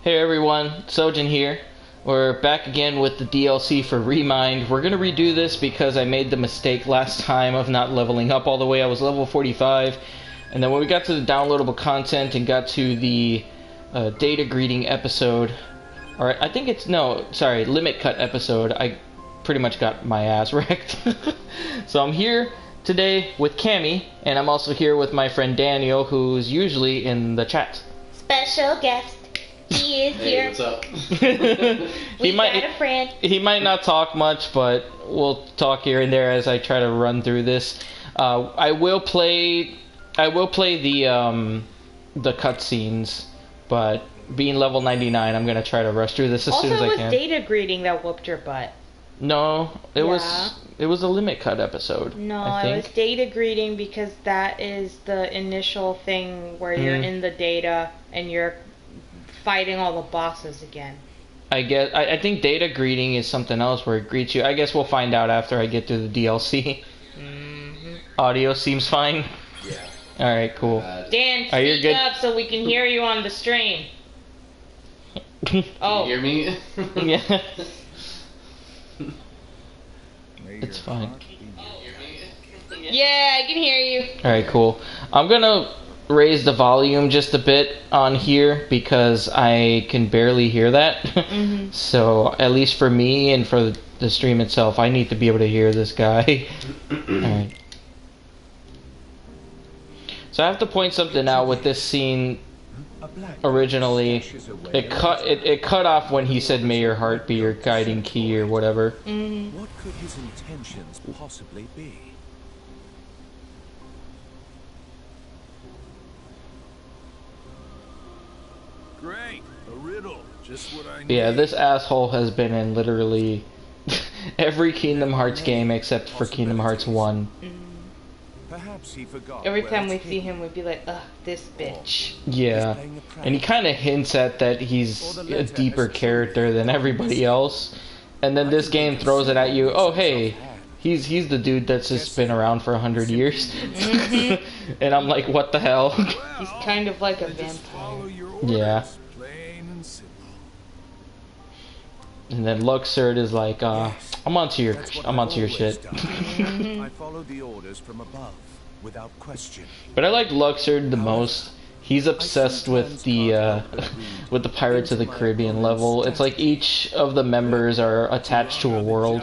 Hey everyone, Sojan here. We're back again with the DLC for ReMind. We're going to redo this because I made the mistake last time of not leveling up all the way. I was level 45, and then when we got to the downloadable content and got to the data greeting episode, or I think it's, no, sorry, limit cut episode, I pretty much got my ass wrecked. So I'm here today with Camy, and I'm also here with my friend Daniel, who's usually in the chat. Special guest. He is hey, here. what's up? We got a friend. He might not talk much, but we'll talk here and there as I try to run through this. I will play the cutscenes, but being level 99, I'm gonna try to rush through this as soon as I can. Also, it was data greeting that whooped your butt. No, it was a limit cut episode. No, I think. it was data greeting because that is the initial thing where you're in the data and you're fighting all the bosses again. I think data greeting is something else where it greets you. I guess we'll find out after I get through the DLC. Audio seems fine. Yeah. All right, cool. Dan, speak up so we can hear you on the stream. Oh. Can you hear me? Yeah. It's fine. Yeah, I can hear you. All right, cool. I'm gonna raise the volume just a bit on here because I can barely hear that. So at least for me and for the stream itself, I need to be able to hear this guy. Alright. So I have to point something out with this scene. Originally, it cut off when he said, "May your heart be your guiding key" or whatever. What could his intentions possibly be? Great, a riddle, just what I need. Yeah, this asshole has been in literally every Kingdom Hearts game except for Kingdom Hearts 1. Perhaps he forgot. Every time we see him, we'd be like, ugh, this bitch. Yeah, and he kind of hints at that he's a deeper character than everybody else, and then this game throws it at you. Oh, hey, he's the dude that's just been around for 100 years, and I'm like, what the hell? He's kind of like a vampire. Yeah. And then Luxord is like, I'm onto your shit. I followed the orders from above without question. But I like Luxord the most. He's obsessed with the Pirates of the Caribbean level. It's like each of the members are attached to a world.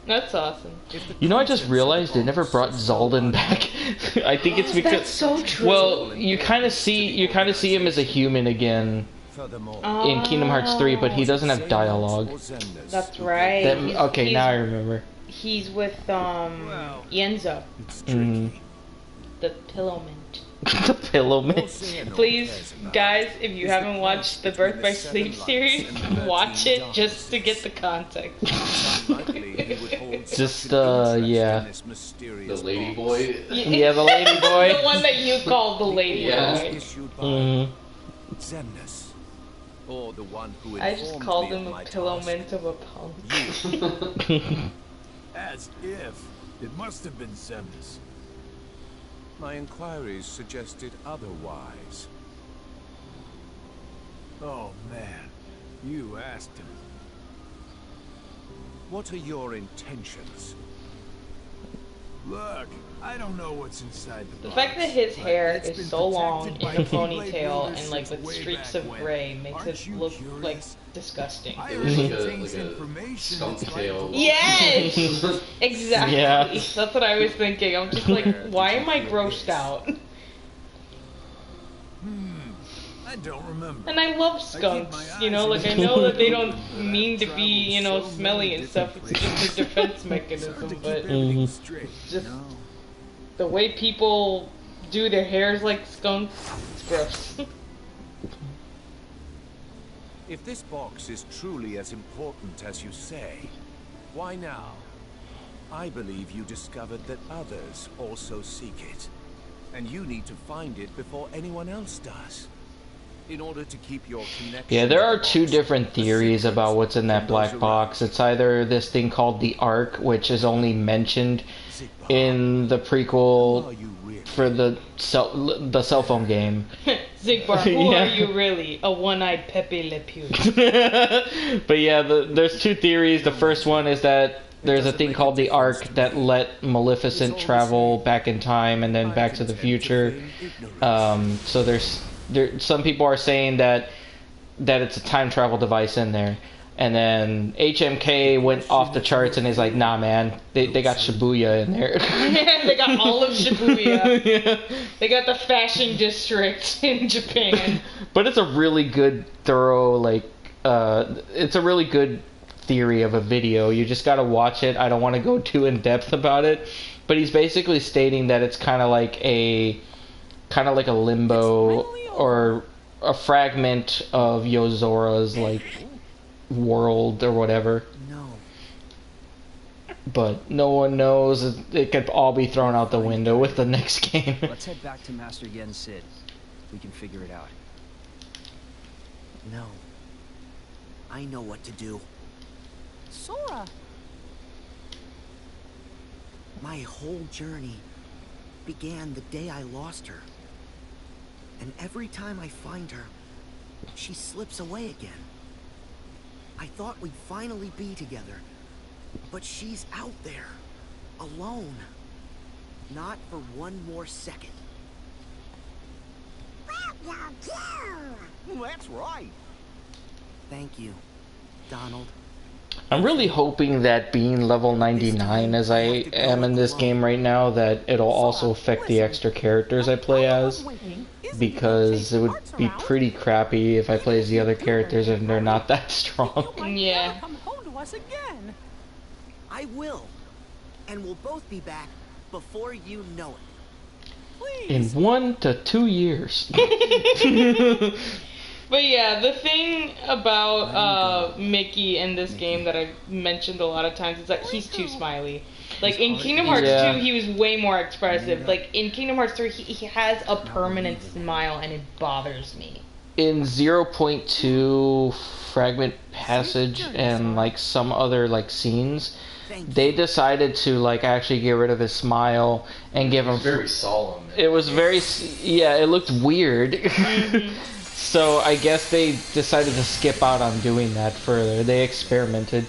That's awesome. You know, I just realized they never brought Zaldin back. I think it's because that's so true. Well, you kind of see him as a human again in Kingdom Hearts 3, but he doesn't have dialogue. That's right. Okay, now I remember. He's with Yenzo, the Pillow Mint. The Pillow Mint. Please, guys, if you haven't watched the Birth by Sleep series, watch it just to get the context. Just yeah. The lady boy. Yeah, the lady boy. The one that you called the lady boy. Or the one who I just called him a pillow mint of a punk. As if. It must have been Semnis. My inquiries suggested otherwise. Oh man, you asked him. What are your intentions? Look, I don't know what's inside the box. The fact that his hair It's is been so long protected in by a Keyblade ponytail rulers and like since with way streaks back of when. gray makes Aren't it you look curious? like disgusting. I It heard was he like a contains information skunk that's tail. like- Yes! Exactly. Yeah. That's what I was thinking. I'm just like, why am I grossed out? I don't remember. And I love skunks, you know, like I know that they don't mean to be, you know, smelly and stuff, it's just a defense mechanism, but just the way people do their hairs like skunks, it's gross. If this box is truly as important as you say, why now? I believe you discovered that others also seek it, and you need to find it before anyone else does. In order to keep your connection. Yeah, there are two different theories about what's in that black box. It's either this thing called the Ark, which is only mentioned in the prequel for the cell phone game, Zigbar, who Yeah. are you really? A one-eyed Pepe Le Pew. But yeah, there's two theories. The first one is that there's a thing called the Ark that let Maleficent travel back in time and then back to the future. So some people are saying that it's a time travel device in there. And then HMK went off the charts and is like, nah, man, they got Shibuya in there. They got all of Shibuya. Yeah. They got the fashion district in Japan. But it's a really good, thorough, it's a really good theory of a video. You just gotta watch it. I don't want to go too in depth about it. But he's basically stating that it's kind of like a limbo or a fragment of Yozora's world or whatever. No. But no one knows. It could all be thrown out the window with the next game. Let's head back to Master Yen Sid. We can figure it out. No. I know what to do. Sora! My whole journey began the day I lost her. And every time I find her, she slips away again. I thought we'd finally be together, but she's out there, alone. Not for one more second. That's right. Thank you, Donald. I'm really hoping that being level 99 as I am in this game right now, that it'll also affect the extra characters I play as, because it would be pretty crappy if I play as the other characters and they're not that strong. Yeah. Come home to us again. I will. And we'll both be back before you know it. Please. In 1 to 2 years. But yeah, the thing about Mickey in this game that I've mentioned a lot of times is that he's too smiley. Like, in Kingdom Hearts 2, he was way more expressive. Like, in Kingdom Hearts 3, he has a permanent smile, and it bothers me. In 0.2 Fragment Passage and, some other, scenes, they decided to, actually get rid of his smile and give him... Very solemn. It was very... Yeah, it looked weird. So I guess they decided to skip out on doing that further. They experimented.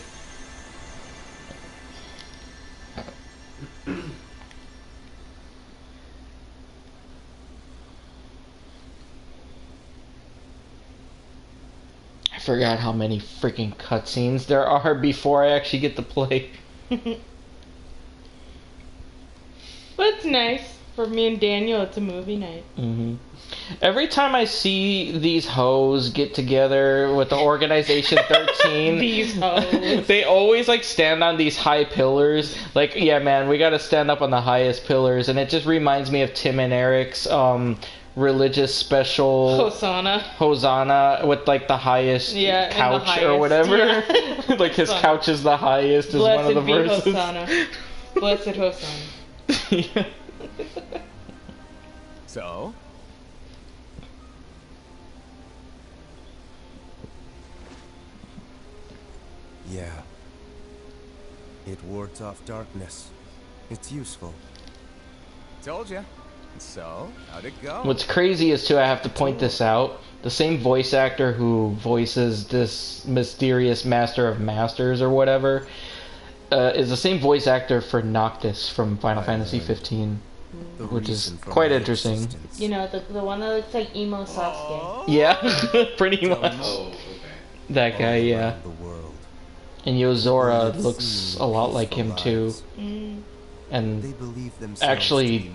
I forgot how many freaking cutscenes there are before I actually get to play. But it's nice. For me and Daniel, it's a movie night. Mm-hmm. Every time I see these hoes get together with the Organization 13, These hoes. they always stand on these high pillars. Yeah, man, we gotta stand up on the highest pillars, and it just reminds me of Tim and Eric's religious special Hosanna with the highest couch highest. or whatever. Yeah. His couch is the highest is Blessed one of the be verses. Hosanna. Blessed Hosanna. Yeah. So? Yeah. It wards off darkness. It's useful. Told ya. So, how'd it go? What's crazy is, too, I have to point this out, the same voice actor who voices this mysterious Master of Masters or whatever is the same voice actor for Noctis from Final Fantasy 15, which is quite interesting. You know, the one that looks like emo Sasuke. Yeah, pretty much. Oh, okay. That guy, yeah. And Yozora looks a lot like him, too. And actually,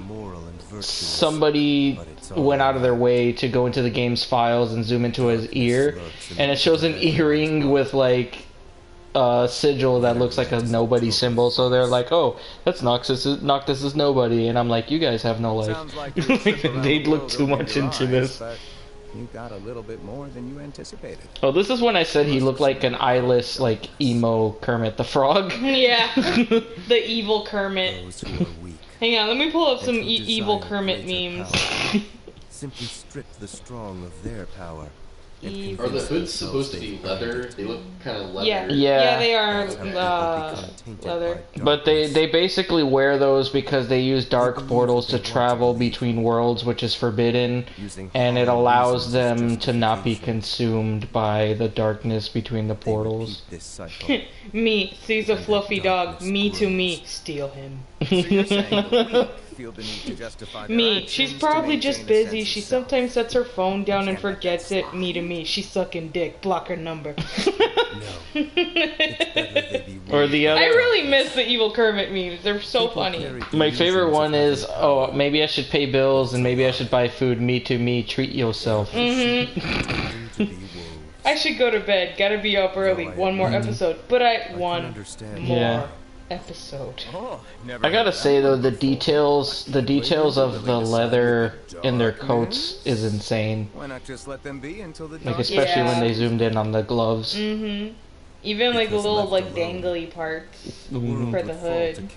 somebody went out of their way to go into the game's files and zoom into his ear, and it shows an earring with a sigil that looks like a nobody symbol. So they're like, "Oh, that's Noctis is nobody," and I'm like, "You guys have no life." They look too much into this. You got a little bit more than you anticipated. Oh, this is when I said he looked like an eyeless, emo Kermit the Frog. Yeah, the evil Kermit. Hang on, let me pull up some evil Kermit memes. Simply strip the strong of their power. Evil. Are the hoods supposed to be leather? They look kind of leather. Yeah. Yeah. Yeah, they are leather. But they basically wear those because they use dark portals to travel between worlds, which is forbidden, and it allows them to not be consumed by the darkness between the portals. Me sees a fluffy dog. Me to me, steal him. Me, she's probably just busy. She sometimes sets her phone down and forgets it. Me to me, she's sucking dick. Block her number. Or the other. I really miss the evil Kermit memes. They're so funny. My favorite one is, oh, maybe I should pay bills and maybe I should buy food. Me to me, treat yourself. I should go to bed. Gotta be up early. One more episode. But one more episode. I gotta say though, the details of the leather in their coats is insane. Why not just let them be until the Like especially when they zoomed in on the gloves. Even like the little like dangly parts for the hood.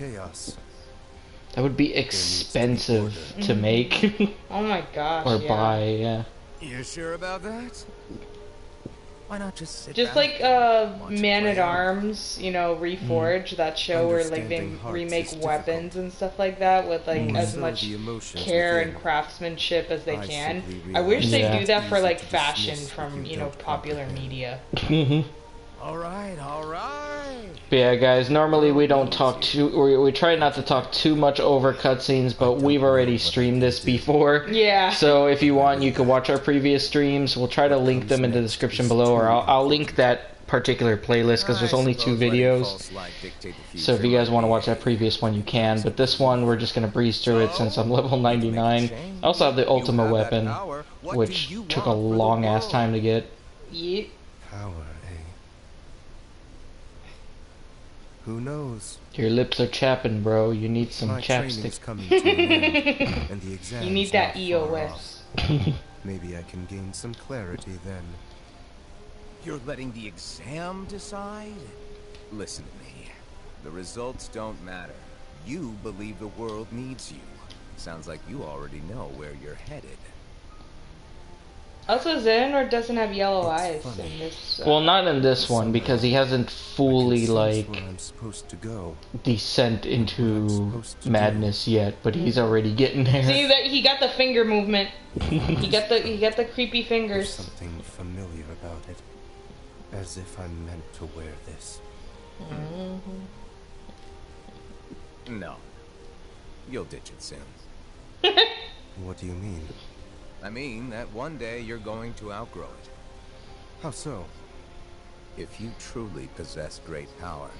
That would be expensive to make. Oh my gosh. Or buy, yeah. You sure about that? Why not just sit Just back, like Man at Arms, you know, Reforge, that show where like they remake weapons and stuff like that with like as much care and craftsmanship as they can. I wish they do that for like fashion from, you know, popular media. Alright. But yeah, guys, normally we don't talk we try not to talk too much over cutscenes, but we've already streamed this before. Yeah. So if you want, you can watch our previous streams. We'll try to link them in the description below, or I'll link that particular playlist because there's only 2 videos. So if you guys want to watch that previous one, you can. But this one, we're just going to breeze through it since I'm level 99. I also have the Ultima weapon, which took a long-ass time to get. Yep. Power, eh? Who knows? Your lips are chapping, bro. You need some chapstick. Coming to an end, and the exam's You need that not far EOS. off. Maybe I can gain some clarity then. You're letting the exam decide? Listen to me. The results don't matter. You believe the world needs you. Sounds like you already know where you're headed. Also, Xehanort doesn't have yellow eyes in this. Well, not in this one, because he hasn't fully, like, descent into madness yet, but he's already getting there. See, that he got the finger movement. he got the creepy fingers. There's something familiar about it. As if I'm meant to wear this. No. You'll ditch it soon. What do you mean? I mean that one day you're going to outgrow it. How so? If you truly possess great power,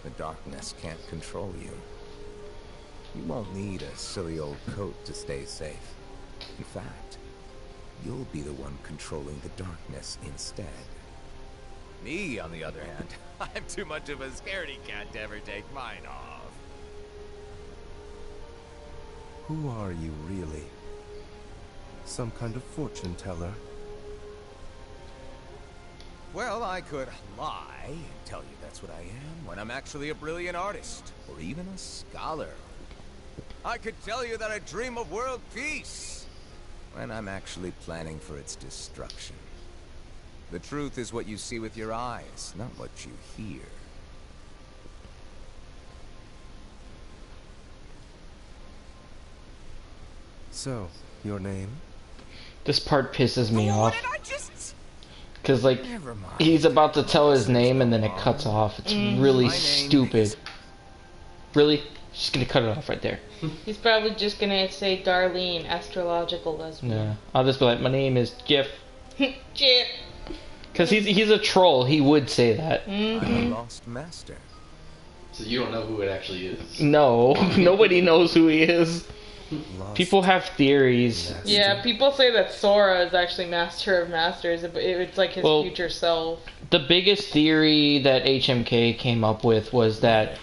the darkness can't control you. You won't need a silly old coat to stay safe. In fact, you'll be the one controlling the darkness instead. Me, on the other hand, I'm too much of a scaredy cat to ever take mine off. Who are you really? Some kind of fortune teller? Well, I could lie and tell you that's what I am when I'm actually a brilliant artist, or even a scholar. I could tell you that I dream of world peace when I'm actually planning for its destruction. The truth is what you see with your eyes, not what you hear. So, your name? This part pisses me off. What did I just... Because, like, he's about to tell his name and then it cuts off. It's really stupid. Really? Just gonna cut it off right there. He's probably just gonna say Darlene, astrological lesbian. Yeah. I'll just be like, my name is Jeff. Jeff. Because he's a troll. He would say that. I'm a lost master. So you don't know who it actually is? No. Nobody knows who he is. People have theories. Yeah, people say that Sora is actually Master of Masters. It's like his future self. The biggest theory that HMK came up with was that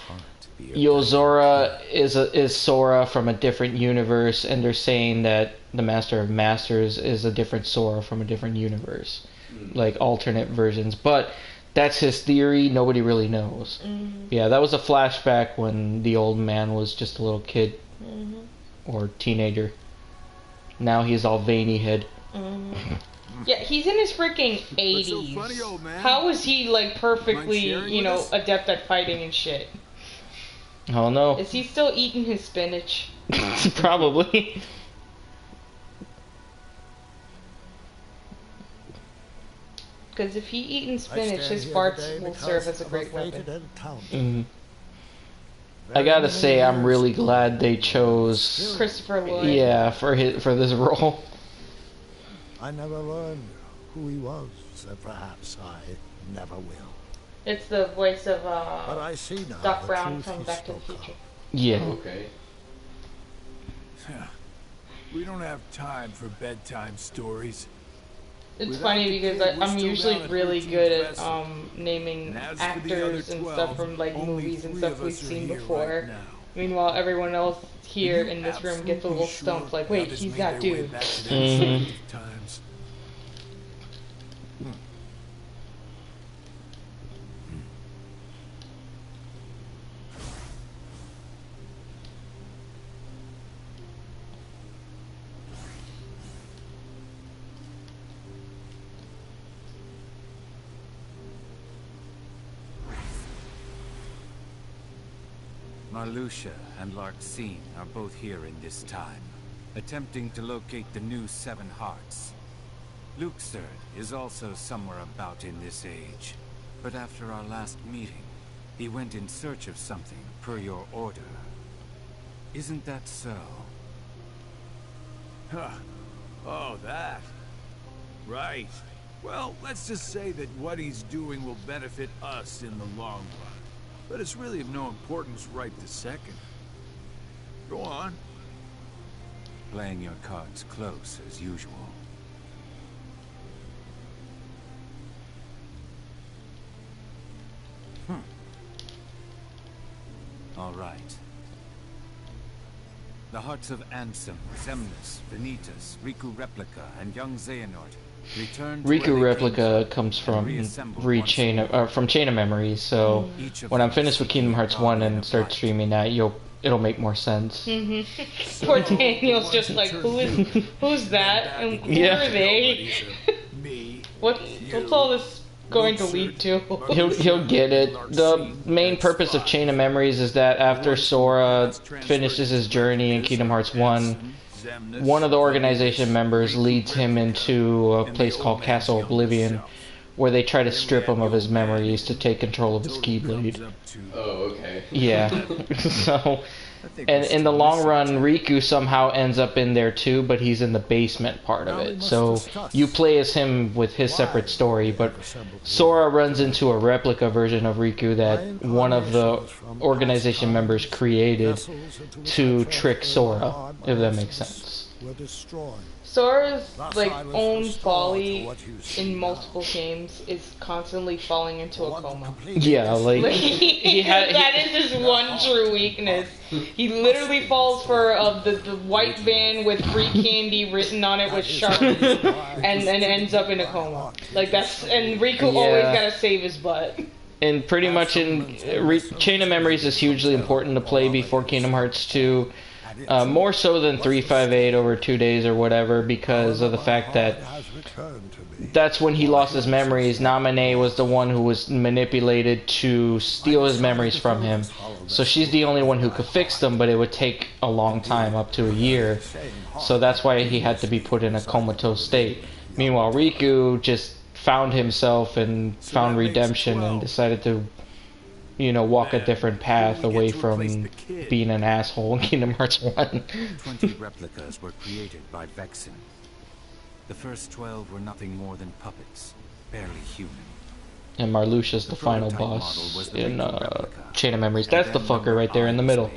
Yozora is Sora from a different universe, and they're saying that the Master of Masters is a different Sora from a different universe. Like alternate versions. But that's his theory. Nobody really knows. Yeah, that was a flashback when the old man was just a little kid. Or teenager. Now he's all veiny head. Yeah, he's in his freaking What's so 80s. funny, old man? How is he, like, perfectly, Mind sharing you with know, us? adept at fighting and shit? Oh no. Is he still eating his spinach? Probably. Because if he eating spinach, his farts will serve as a great weapon. Mm. I gotta say, I'm really glad they chose Christopher Lloyd. yeah for this role. I never learned who he was, and perhaps I never will. It's the voice of But I see now Doc the Brown truth from he Back to the spoke Future. Yeah. Okay. We don't have time for bedtime stories. It's Without funny the because kid, we're I'm still usually down at really 13th good at Vessel. naming And as for the actors other and 12, stuff from like only movies and 3 stuff of we've us are seen here before. right now. Meanwhile, everyone else here Are you in this room gets a little absolutely stumped, sure like, wait, others he's made that their way dude. back to their Mhm. respective times? Marluxia and Larxene are both here in this time, attempting to locate the new Seven Hearts. Luxord is also somewhere about in this age, but after our last meeting, he went in search of something per your order. Isn't that so? Huh. Oh, that. Right. Well, let's just say that what he's doing will benefit us in the long run. But it's really of no importance right this second. Go on. Playing your cards close as usual. All right. The hearts of Ansem, Xemnas, Vanitas, Riku Replica, and young Xehanort returned to where Riku they Replica came comes and from reassembled Chain once of, more. from Chain of Memories. So Each of when I'm them finished with Kingdom Hearts seeking 1 guardian and of start light. streaming that, it'll make more sense. Poor Daniel's just like, who's that? And who Yeah. are they? Me. What's all this going to lead to? He'll get it. The main purpose of Chain of Memories is that after Sora finishes his journey in Kingdom Hearts 1, one of the organization members leads him into a place called Castle Oblivion, where they try to strip him of his memories to take control of his Keyblade. Oh, okay. Yeah. So, and in the long run, Riku somehow ends up in there too, but he's in the basement part of it. So you play as him with his separate story, but Sora runs into a replica version of Riku that one of the organization members created to trick Sora, if that makes sense. Sora's like own folly in multiple games is constantly falling into a coma. Yeah, like he had. That is his one true weakness. He literally falls for the white van with free candy written on it with Sharpies, and then ends up in a coma. Like that's and Riku always gotta save his butt. And pretty much in Chain of Memories is hugely important to play before Kingdom Hearts 2. More so than 358 over 2 days or whatever, because of the fact that that's when he lost his memories. Naminé was the one who was manipulated to steal his memories from him. So she's the only one who could fix them, but it would take a long time, up to a year. So that's why he had to be put in a comatose state. Meanwhile, Riku just found himself and found redemption and decided to, walk a different path away from being an asshole in Kingdom Hearts 1. 20 replicas were created by Vexen. The first 12 were nothing more than puppets, barely human. And Marluxia's the final boss in Chain of Memories. That's the fucker right there in the middle,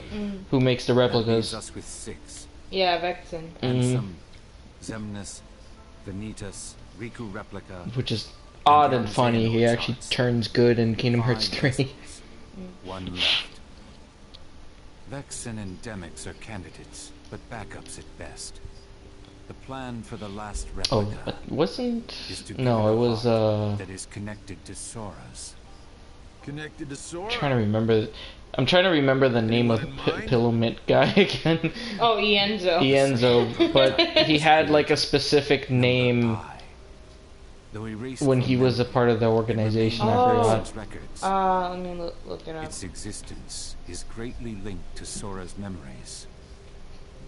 who makes the replicas. Us with 6. Yeah, Vexen. Ansem, Xemnas, Vanitas, Riku Replica. Which is odd and funny. He actually turns good in Kingdom Hearts 3. One left. Vexen and Demyx are candidates, but backups at best. The plan for the last replica wasn't... is to No, it was, that is connected to Sora's. Connected to Sora? I'm trying to remember the name of the Pillow Mint guy again. Oh, Ienzo. Ienzo, but he had like a specific name Though erased when from he was a memory, part of the it organization. remains I in forgot. Sojan's records. Let me look it up. Its existence is greatly linked to Sora's memories,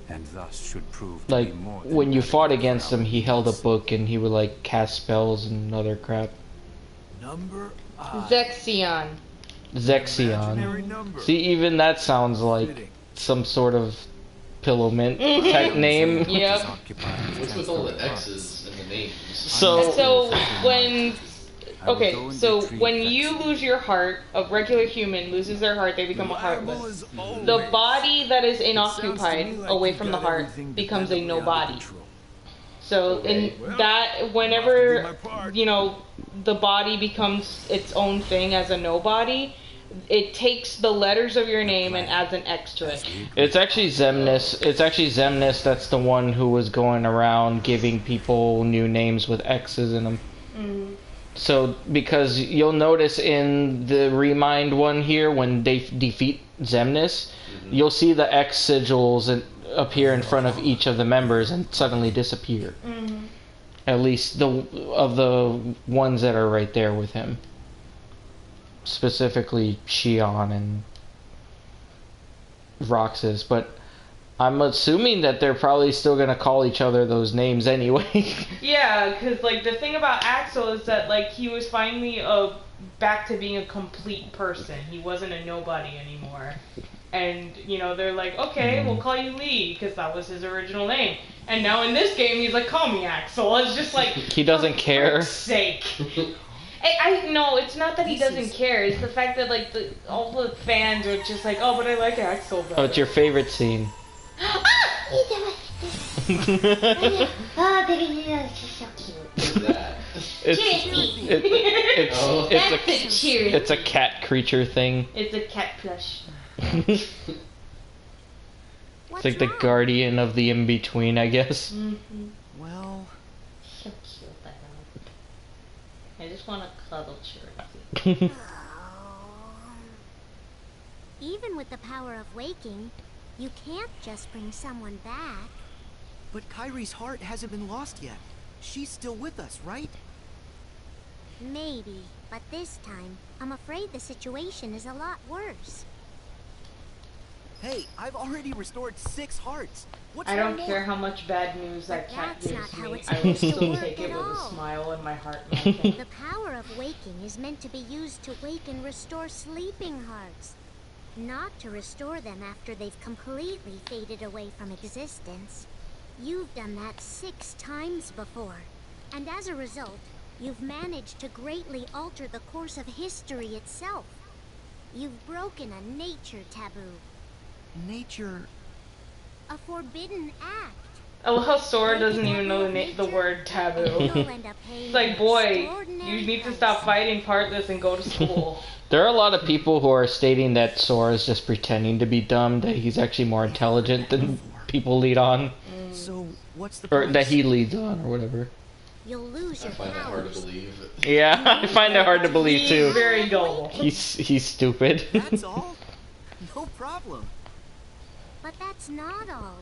and thus should prove to Like be more than when you fought adequate against for him, our he held a needs. book and he would like cast spells and other crap. Number Zexion. Zexion. number. See, even that sounds like some sort of pillow mint type name. Yep. What's with all the X's and the names? So when when you lose your heart, a regular human loses their heart, they become a heartless. The body that is inoccupied away from the heart becomes a nobody. So in that, whenever you know the body becomes its own thing as a nobody, it takes the letters of your name and adds an X to it. It's actually Zemnis. It's actually Zemnis that's the one who was going around giving people new names with X's in them. Mm. So, because you'll notice in the ReMind one here, when they defeat Zemnis, you'll see the X sigils appear in front of each of the members and suddenly disappear. Mm. At least of the ones that are right there with him. Specifically Shion and Roxas, but I'm assuming that they're probably still gonna call each other those names anyway. Yeah, because like the thing about Axel is that like he was finally back to being a complete person. He wasn't a nobody anymore. And you know they're like, okay, we'll call you Lee because that was his original name. And now in this game he's like, call me Axel. It's just like He doesn't care. For sake. I no, it's not that he doesn't care. It's the fact that like all the fans are just like, oh, but I like Axel better. Oh, it's your favorite scene. It's a cat creature thing. It's a cat plush. It's like the guardian of the in-between, I guess. Mm-hmm. Well, So cute, I just want to cuddle Cherokee. Even with the power of waking, you can't just bring someone back. but Kyrie's heart hasn't been lost yet. She's still with us, right? Maybe, but this time, I'm afraid the situation is a lot worse. Hey, I've already restored 6 hearts. What's I don't one care more? how much bad news that But cat that's not gives how me. it's I will supposed to still work take it at with a all. smile in my heart. The power of waking is meant to be used to wake and restore sleeping hearts, not to restore them after they've completely faded away from existence. You've done that 6 times before, and as a result, you've managed to greatly alter the course of history itself. You've broken a nature taboo. Nature... A forbidden act. I love how Sora doesn't even know the word taboo. It's like, boy, you need to stop fighting Heartless and go to school. There are a lot of people who are stating that Sora's just pretending to be dumb, that he's actually more intelligent than people lead on. So, what's the Or price? that he leads on, or whatever. You'll lose I your find that hard to powers. believe. Yeah, I find it hard to believe He's too. very gullible. He's stupid. That's all? No problem. But that's not all.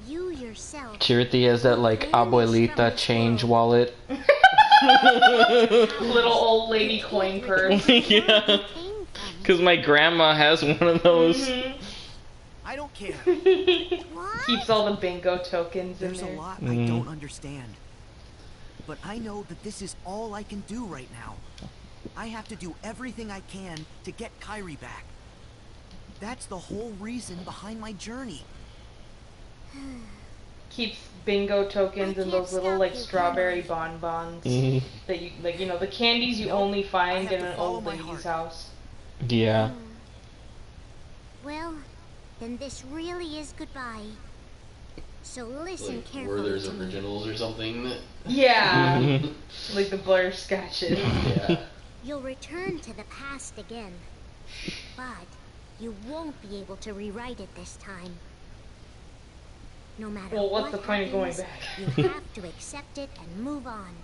You yourself. Chirthi has that like abuelita change wallet. Little old lady coin purse. Yeah, because my grandma has one of those. Mhm. I don't care. Keeps all the bingo tokens in There's a there. lot I don't understand. But I know that this is all I can do right now. I have to do everything I can to get Kyrie back. That's the whole reason behind my journey. Keeps bingo tokens and those little like strawberry bonbons that you like, you know, the candies you only find in an old lady's house. Yeah. Well, then this really is goodbye. So listen Like carefully. Werther's to me. Originals or something. Yeah. Like the butterscotches. Yeah. You'll return to the past again. But you won't be able to rewrite it this time. No matter Well, what's what the point of going happens, back? you have to accept it and move on.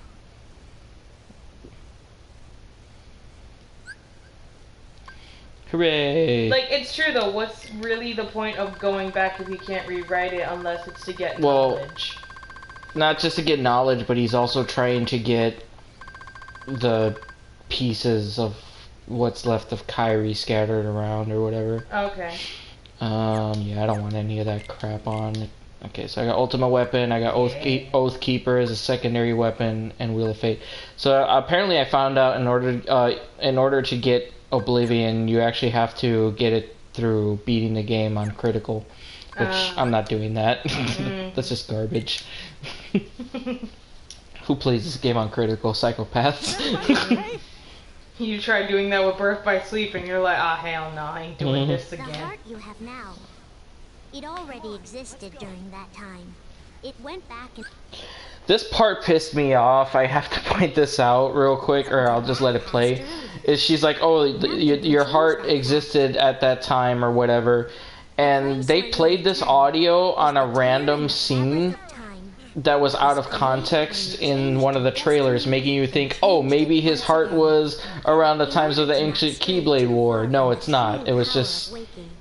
Hooray! Like, it's true though, what's really the point of going back if you can't rewrite it unless it's to get Well, knowledge? not just to get knowledge, but he's also trying to get the pieces of what's left of Kyrie scattered around or whatever. Okay. Yeah, I don't want any of that crap on. Okay, so I got Ultimate Weapon, I got Oath Keeper as a secondary weapon, and Wheel of Fate. So apparently I found out in order to get Oblivion, you actually have to get it through beating the game on critical, which I'm not doing that. That's just garbage. Who plays this game on critical? Psychopaths. You tried doing that with Birth by Sleep, and you're like, ah, hell no, I ain't doing this again. The heart you have now, it already existed during that time. It went back and... This part pissed me off. I have to point this out real quick, or I'll just let it play. Is she's like, oh, your heart existed at that time, or whatever. And they played this audio on a random scene that was out of context in one of the trailers, making you think, oh, maybe his heart was around the times of the ancient Keyblade War. No, it's not. It was just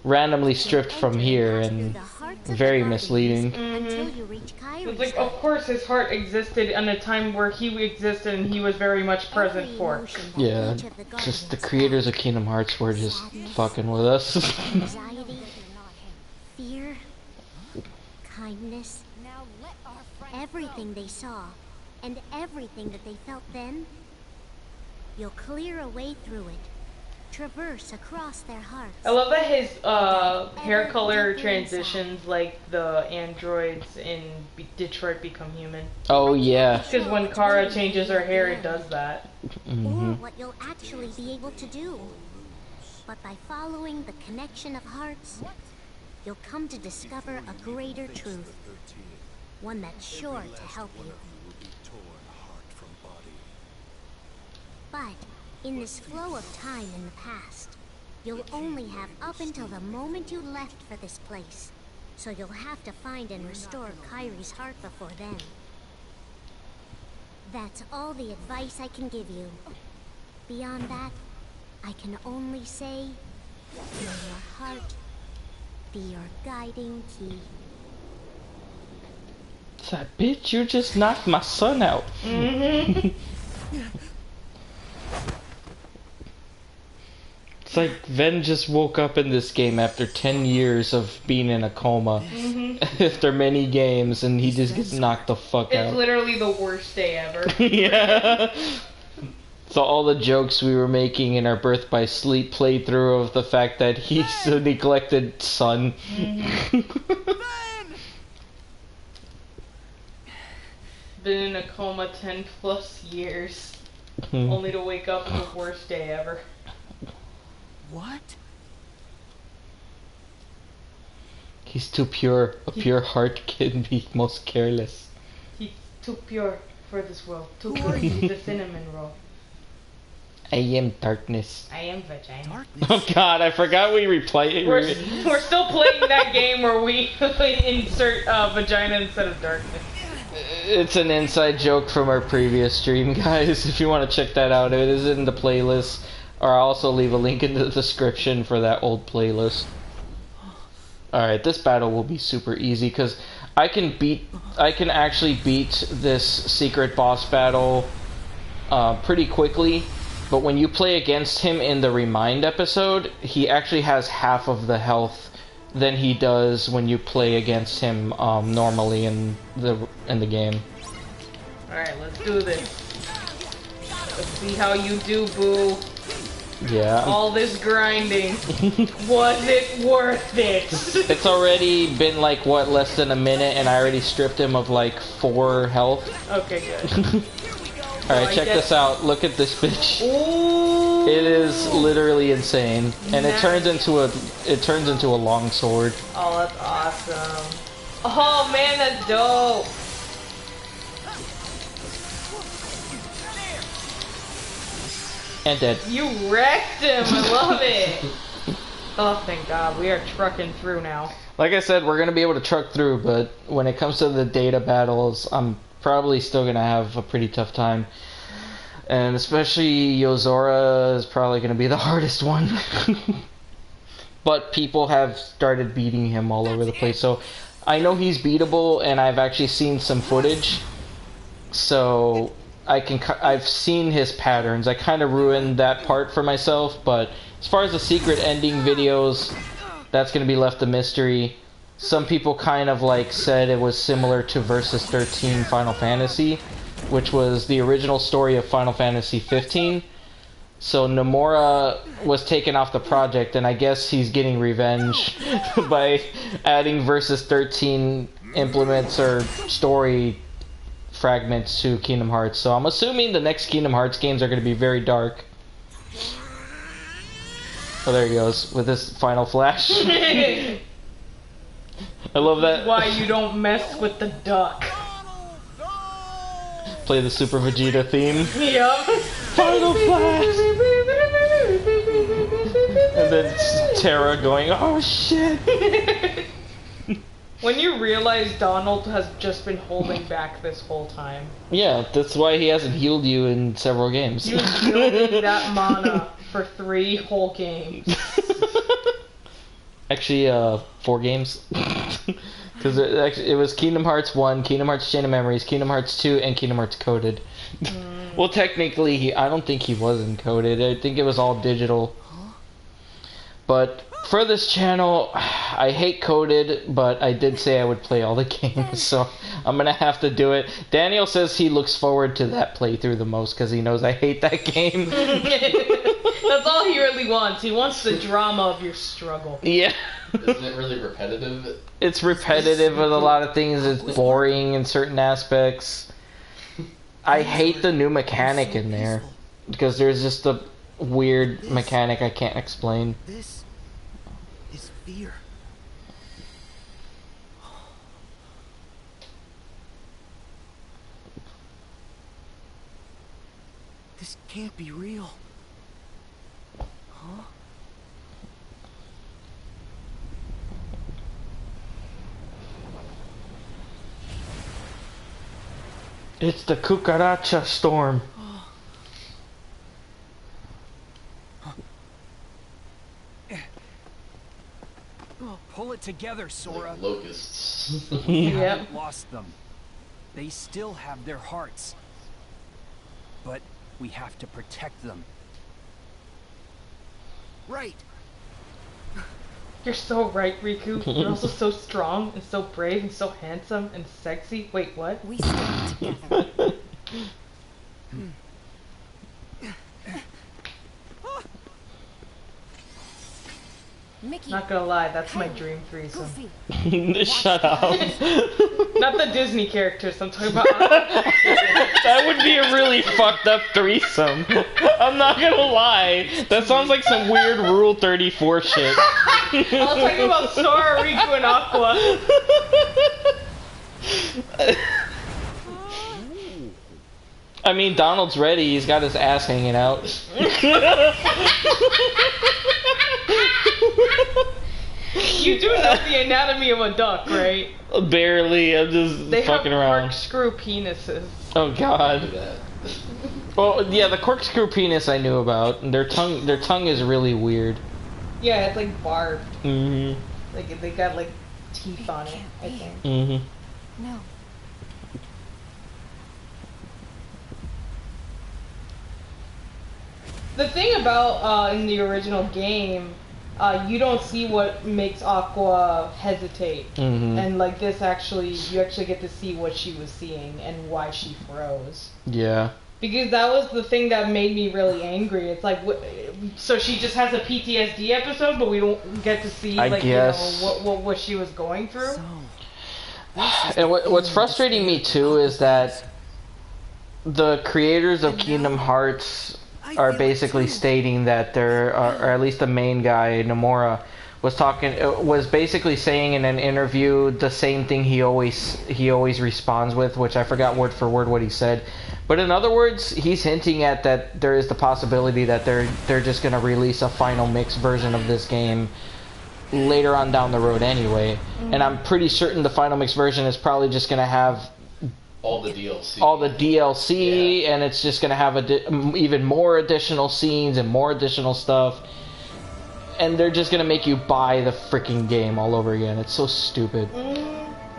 randomly stripped from here and very misleading. It's like, of course his heart existed in a time where he existed and he was very much present for. Yeah, just the creators of Kingdom Hearts were just fucking with us. Anxiety, fear, kindness, everything they saw, and everything that they felt then, you'll clear a way through it, traverse across their hearts. I love that his hair color transitions like the androids in Detroit Become Human. Oh yeah. Because when Kara changes her hair, it does that. Or what you'll actually be able to do. But by following the connection of hearts, you'll come to discover a greater truth. One that's sure to help you. But in this flow of time in the past, you'll only have up until the moment you left for this place. So you'll have to find and restore Kyrie's heart before then. That's all the advice I can give you. Beyond that, I can only say, may your heart be your guiding key. That bitch, you just knocked my son out. It's like Ven just woke up in this game after 10 years of being in a coma after many games, and he just gets knocked the fuck out. It's literally the worst day ever. Yeah. So all the jokes we were making in our Birth by Sleep playthrough of the fact that he's a neglected son. Been in a coma 10 plus years, only to wake up on the worst day ever. What? He's too pure. A pure heart can be most careless. He's too pure for this world. Too pure. He's the cinnamon roll. I am darkness. I am vagina. Darkness. Oh god, I forgot we replayed. We're still playing that game where we insert vagina instead of darkness. It's an inside joke from our previous stream, guys. If you want to check that out, it is in the playlist. Or I'll also leave a link in the description for that old playlist. Alright, this battle will be super easy because I can actually beat this secret boss battle pretty quickly. But when you play against him in the ReMind episode, he actually has half of the health than he does when you play against him normally in the game. Alright, let's do this. Let's see how you do, boo. Yeah. All this grinding. Was it worth it? It's already been like, what, less than a minute, and I already stripped him of like 4 health. Okay, good. Alright, check this out. Look at this bitch. Ooh. It is literally insane. And it turns into a long sword. Oh, that's awesome. Oh man, that's dope. And dead. You wrecked him. I love it. Oh, thank God. We are trucking through now. Like I said, we're going to be able to truck through, but when it comes to the data battles, I'm probably still going to have a pretty tough time. And especially Yozora is probably going to be the hardest one. But people have started beating him all over the place, so I know he's beatable, and I've actually seen some footage, so I've seen his patterns. I kind of ruined that part for myself, but as far as the secret ending videos, that's going to be left a mystery. Some people kind of like said it was similar to Versus 13 Final Fantasy, which was the original story of Final Fantasy 15. So Nomura was taken off the project, and I guess he's getting revenge by adding Versus 13 implements or story fragments to Kingdom Hearts. So I'm assuming the next Kingdom Hearts games are going to be very dark. Oh, there he goes with this final flash. I love that. Why you don't mess with the duck. Play the Super Vegeta theme. Yup. Final flash. And then Terra going, oh shit. When you realize Donald has just been holding back this whole time. Yeah, that's why he hasn't healed you in several games. He was building that mana for 3 whole games. Actually, 4 games. Because it was Kingdom Hearts 1, Kingdom Hearts Chain of Memories, Kingdom Hearts 2, and Kingdom Hearts Coded. Well, technically, I don't think he was encoded. I think it was all digital. But for this channel, I hate Coded, but I did say I would play all the games, so I'm going to have to do it. Daniel says he looks forward to that playthrough the most because he knows I hate that game. That's all he really wants. He wants the drama of your struggle. Yeah. Isn't it really repetitive? It's repetitive with a lot of things. It's boring in certain aspects. I hate the new mechanic in there because there's just a weird mechanic I can't explain. This is fear. This can't be real. Huh? It's the Cucaracha storm. Pull it together, Sora. Like locusts. We haven't lost them. They still have their hearts. But we have to protect them. Right. You're so right, Riku. You're also so strong and so brave and so handsome and sexy. Wait, what? We stand together. Mickey. Not gonna lie, that's my dream threesome. Shut up. Not the Disney characters, I'm talking about... That would be a really fucked up threesome. I'm not gonna lie. That sounds like some weird Rule 34 shit. I was talking about Sora, Riku, and Aqua. I mean, Donald's ready. He's got his ass hanging out. You do know the anatomy of a duck, right? Barely. I'm just They fucking have around. corkscrew penises. Oh god. Well, yeah, the corkscrew penis I knew about. Their tongue is really weird. Yeah, it's like barbed. Mm-hmm. Like they got like teeth on it, I think. Mm-hmm. No. The thing about in the original game, you don't see what makes Aqua hesitate, and like this you actually get to see what she was seeing and why she froze. Yeah. Because that was the thing that made me really angry. It's like, so she just has a PTSD episode, but we don't get to see like you know what she was going through. And what's frustrating me too is that the creators of Kingdom Hearts are basically stating that there are, or at least the main guy, Nomura, was basically saying in an interview the same thing he always responds with, which I forgot word for word what he said. But in other words, he's hinting at that there is the possibility that they're just going to release a final mix version of this game later on down the road anyway. And I'm pretty certain the final mix version is probably just going to have all the DLC. Yeah. And it's just going to have even more additional scenes and more additional stuff. And they're just going to make you buy the freaking game all over again. It's so stupid.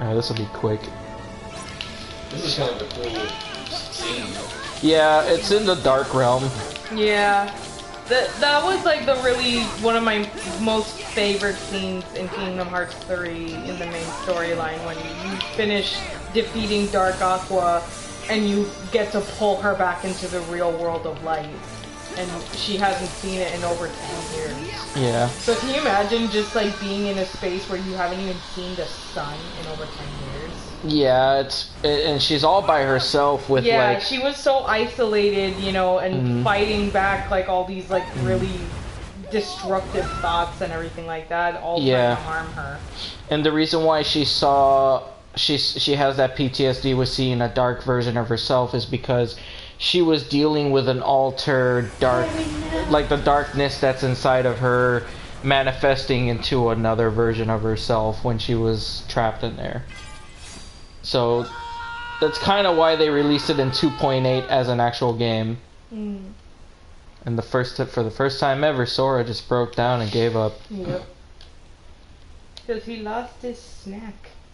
Alright, this will be quick. This is kind of a cool scene. Yeah, it's in the Dark Realm. Yeah. That was like one of my most favorite scenes in Kingdom Hearts 3 in the main storyline, when you finish defeating Dark Aqua and you get to pull her back into the real world of light. And she hasn't seen it in over 10 years. Yeah. So can you imagine just like being in a space where you haven't even seen the sun in over 10 years? Yeah, and she's all by herself with yeah, like... she was so isolated, you know, and fighting back like all these like really destructive thoughts and everything like that, all trying to harm her. And the reason why she has that PTSD with seeing a dark version of herself is because she was dealing with an altered dark, like the darkness that's inside of her manifesting into another version of herself when she was trapped in there. So that's kind of why they released it in 2.8 as an actual game. And for the first time ever, Sora just broke down and gave up. Yep. Because he lost his snack.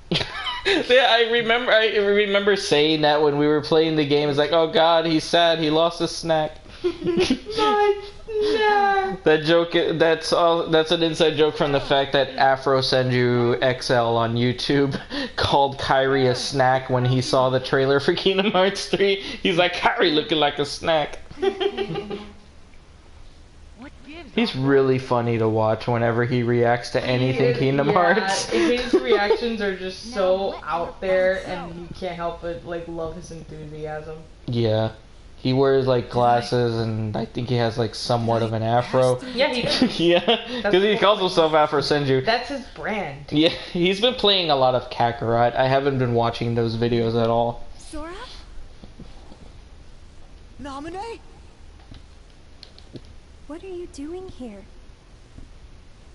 Yeah, I remember saying that when we were playing the game. It's like, oh god, he's sad. He lost his snack. That joke. That's an inside joke from the fact that Afro Senju XL on YouTube called Kairi a snack when he saw the trailer for Kingdom Hearts 3. He's like, Kairi looking like a snack. He's really funny to watch whenever he reacts to anything Kingdom Hearts. His reactions are just so out there, and you can't help but like love his enthusiasm. Yeah. He wears like glasses, and I think he has like somewhat of an afro. Yeah, he does. Yeah, because he calls himself Afro Senju. That's his brand. Yeah, he's been playing a lot of Kakarot. I haven't been watching those videos at all. Sora? Nominate? What are you doing here?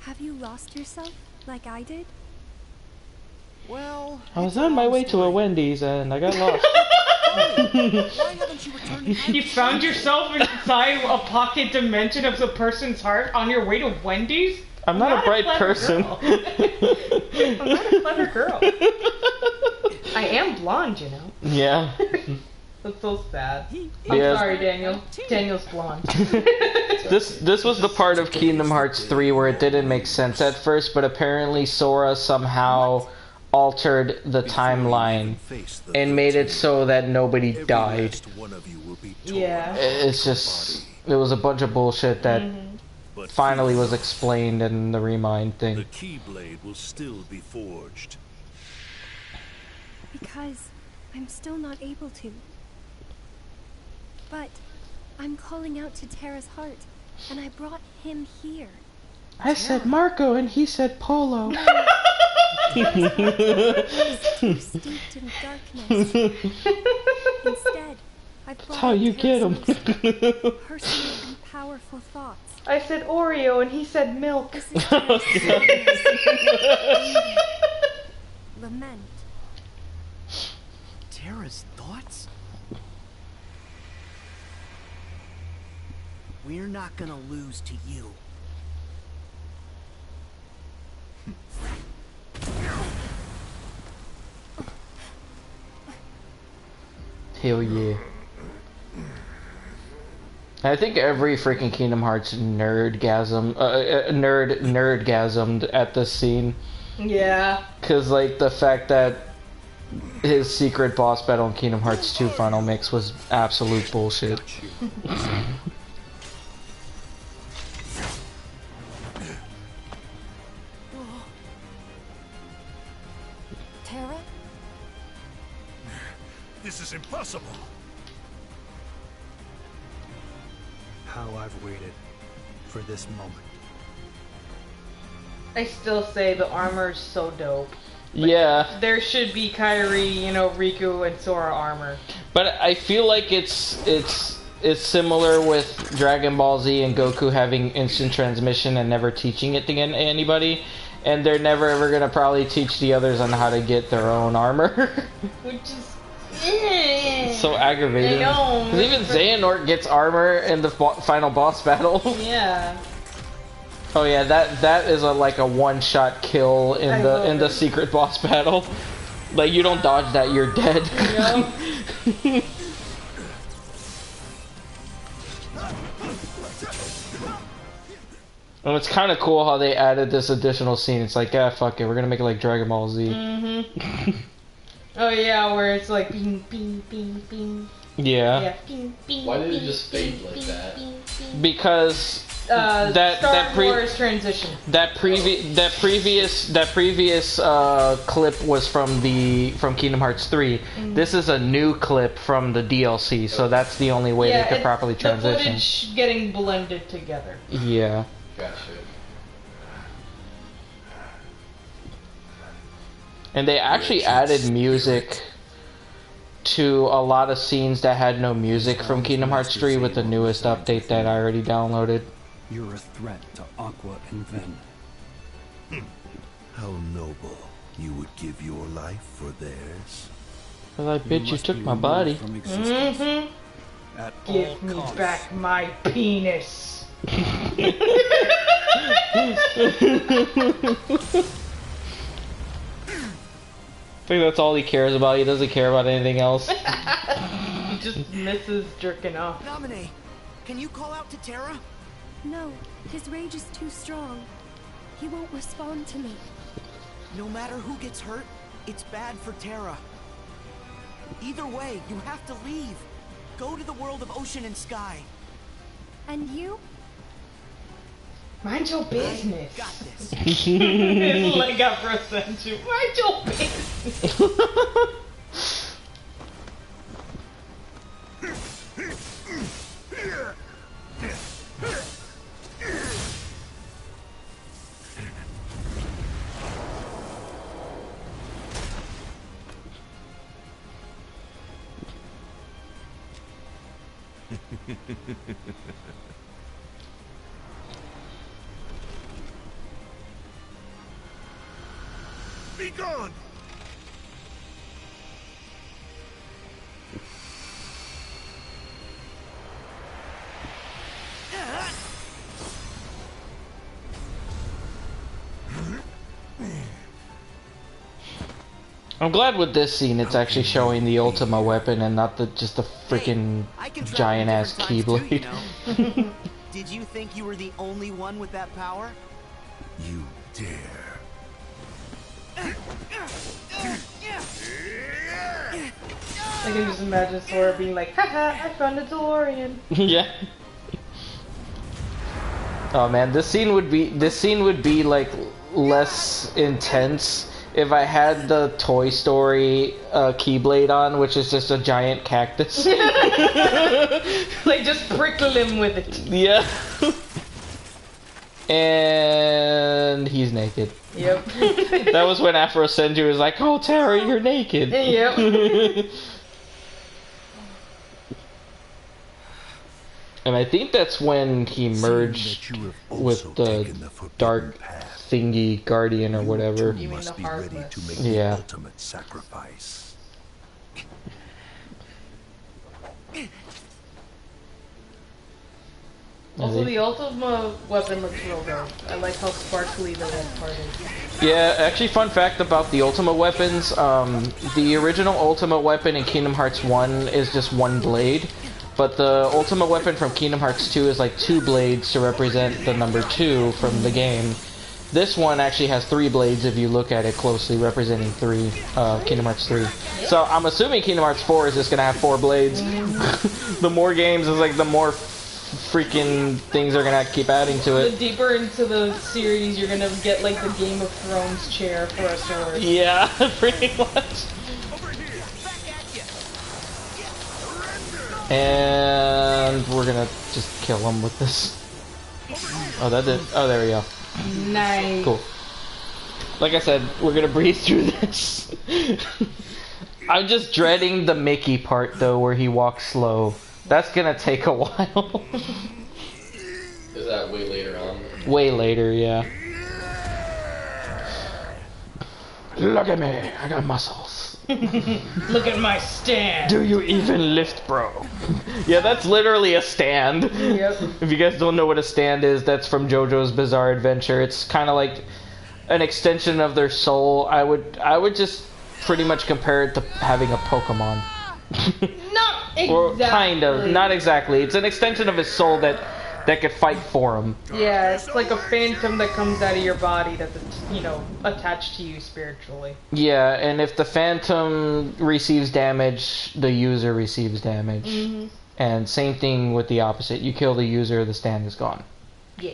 Have you lost yourself like I did? Well, I was on my way to a Wendy's and I got lost. why haven't you returned? You found yourself inside a pocket dimension of the person's heart on your way to Wendy's? I'm not a bright person. I'm not a clever girl. I am blonde, you know. Yeah. That's so sad. Yeah. I'm sorry, Daniel. Daniel's blonde. This was the part of Kingdom Hearts 3 where it didn't make sense at first, but apparently Sora somehow altered the timeline and made it so that nobody died. Yeah. It's just, it was a bunch of bullshit that finally was explained in the ReMind thing. The Keyblade will still be forged. Because I'm still not able to. But I'm calling out to Terra's heart, and I brought him here. I said Marco, and he said Polo. Too steeped in darkness. Instead, I brought That's how you get him. personal and powerful thoughts. I said Oreo, and he said milk. Lament. Terra's thoughts? We're not gonna lose to you. Hell yeah. I think every freaking Kingdom Hearts nerdgasmed at this scene. Yeah. Cause like the fact that his secret boss battle in Kingdom Hearts 2 Final Mix was absolute bullshit. Terra? This is impossible. How I've waited for this moment. I still say the armor is so dope. Yeah. There should be Kairi, you know, Riku, and Sora armor. But I feel like it's similar with Dragon Ball Z and Goku having instant transmission and never teaching it to anybody. And they're never ever gonna probably teach the others on how to get their own armor. Which is... so aggravating. I know. Because even Xehanort gets armor in the final boss battle. Yeah. Oh yeah, that is like a one-shot kill in the secret boss battle. Like, you don't dodge that, you're dead. Yep. And it's kind of cool how they added this additional scene. It's like, fuck it, we're gonna make it like Dragon Ball Z. Mm-hmm. Oh yeah, where it's like bing, bing, bing, bing. Yeah. Yeah. Bing, bing, Why did it bing, just fade bing, like bing, that? bing, bing. Because Star Wars transition. That previous clip was from Kingdom Hearts 3. Mm-hmm. This is a new clip from the DLC, so that's the only way they could properly transition. The footage getting blended together. Yeah. Gotcha. And they actually added music to a lot of scenes that had no music from Kingdom Hearts 3 with the newest update that I already downloaded. You're a threat to Aqua and Ven. How noble. You would give your life for theirs. Well, I bet you took my body. Mm-hmm. Give me back my penis. I think that's all he cares about. He doesn't care about anything else. He just misses jerking off. Naminé, can you call out to Terra? No, his rage is too strong. He won't respond to me. No matter who gets hurt, it's bad for Terra. Either way, you have to leave. Go to the world of ocean and sky. And you? Mind your business. Got this. It's like Afro sent you. Mind your business. Be gone! I'm glad with this scene it's actually showing the Ultima weapon and not just the freaking giant ass Keyblade. Too, you know? Did you think you were the only one with that power? You dare. I can just imagine Sora being like, haha, I found a DeLorean. Yeah. Oh man, this scene would be like less intense if I had the Toy Story Keyblade on, which is just a giant cactus. Like, just prickle him with it. Yeah. And he's naked. Yep. That was when Afro Senju was like, "Oh, Terra, you're naked." Yep. And I think that's when he merged with the dark thingy guardian or whatever. You must be ready to make the ultimate sacrifice. Also, the Ultima weapon looks real good. I like how sparkly the red part is. Yeah, actually, fun fact about the Ultima weapons, the original Ultima weapon in Kingdom Hearts 1 is just one blade, but the Ultima weapon from Kingdom Hearts 2 is like 2 blades to represent the number 2 from the game. This one actually has 3 blades if you look at it closely, representing Kingdom Hearts 3. So I'm assuming Kingdom Hearts 4 is just gonna have 4 blades. The more games is like the more freaking things are gonna keep adding to it. The deeper into the series, you're gonna get like the Game of Thrones chair for a sword. Yeah, pretty much. And we're gonna just kill him with this. Oh, that did. Oh, there we go. Nice. Cool. Like I said, we're gonna breeze through this. I'm just dreading the Mickey part though, where he walks slow. That's gonna take a while. Is that way later on? Way later, yeah. Look at me, I got muscles. Look at my stand. Do you even lift, bro? Yeah, that's literally a stand. Yep. If you guys don't know what a stand is, that's from JoJo's Bizarre Adventure. It's kind of like an extension of their soul. I would just pretty much compare it to having a Pokemon. Not exactly. Or kind of, not exactly. It's an extension of his soul that could fight for him. Yeah, it's like a phantom that comes out of your body that's, you know, attached to you spiritually. Yeah, and if the phantom receives damage, the user receives damage. Mm-hmm. And same thing with the opposite. You kill the user, the stand is gone. Yeah.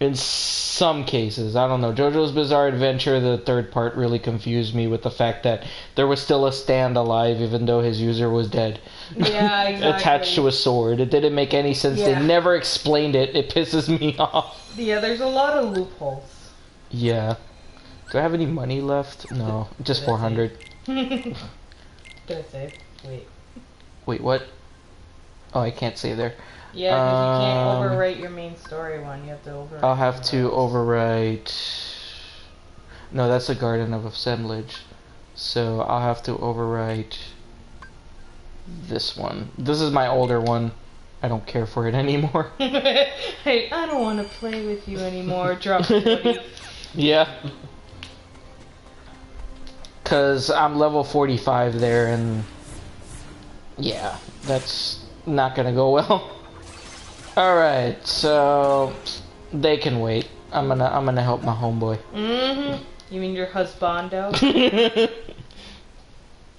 In some cases, I don't know. JoJo's Bizarre Adventure, the third part, really confused me with the fact that there was still a stand alive even though his user was dead. Yeah, exactly. Attached to a sword. It didn't make any sense. Yeah. They never explained it. It pisses me off. Yeah, there's a lot of loopholes. Yeah. Do I have any money left? No. Just 400. Did I save? Wait. Wait, what? Oh, I can't save there. Yeah, because you can't overwrite your main story one. You have to overwrite. I'll have to overwrite... No, that's a Garden of Assemblage. So I'll have to overwrite this one. This is my older one. I don't care for it anymore. Hey, I don't want to play with you anymore. Drop 40. Yeah. Because I'm level 45 there, and... yeah, that's not gonna go well. Alright, so... they can wait. I'm gonna help my homeboy. Mm-hmm. You mean your husbando?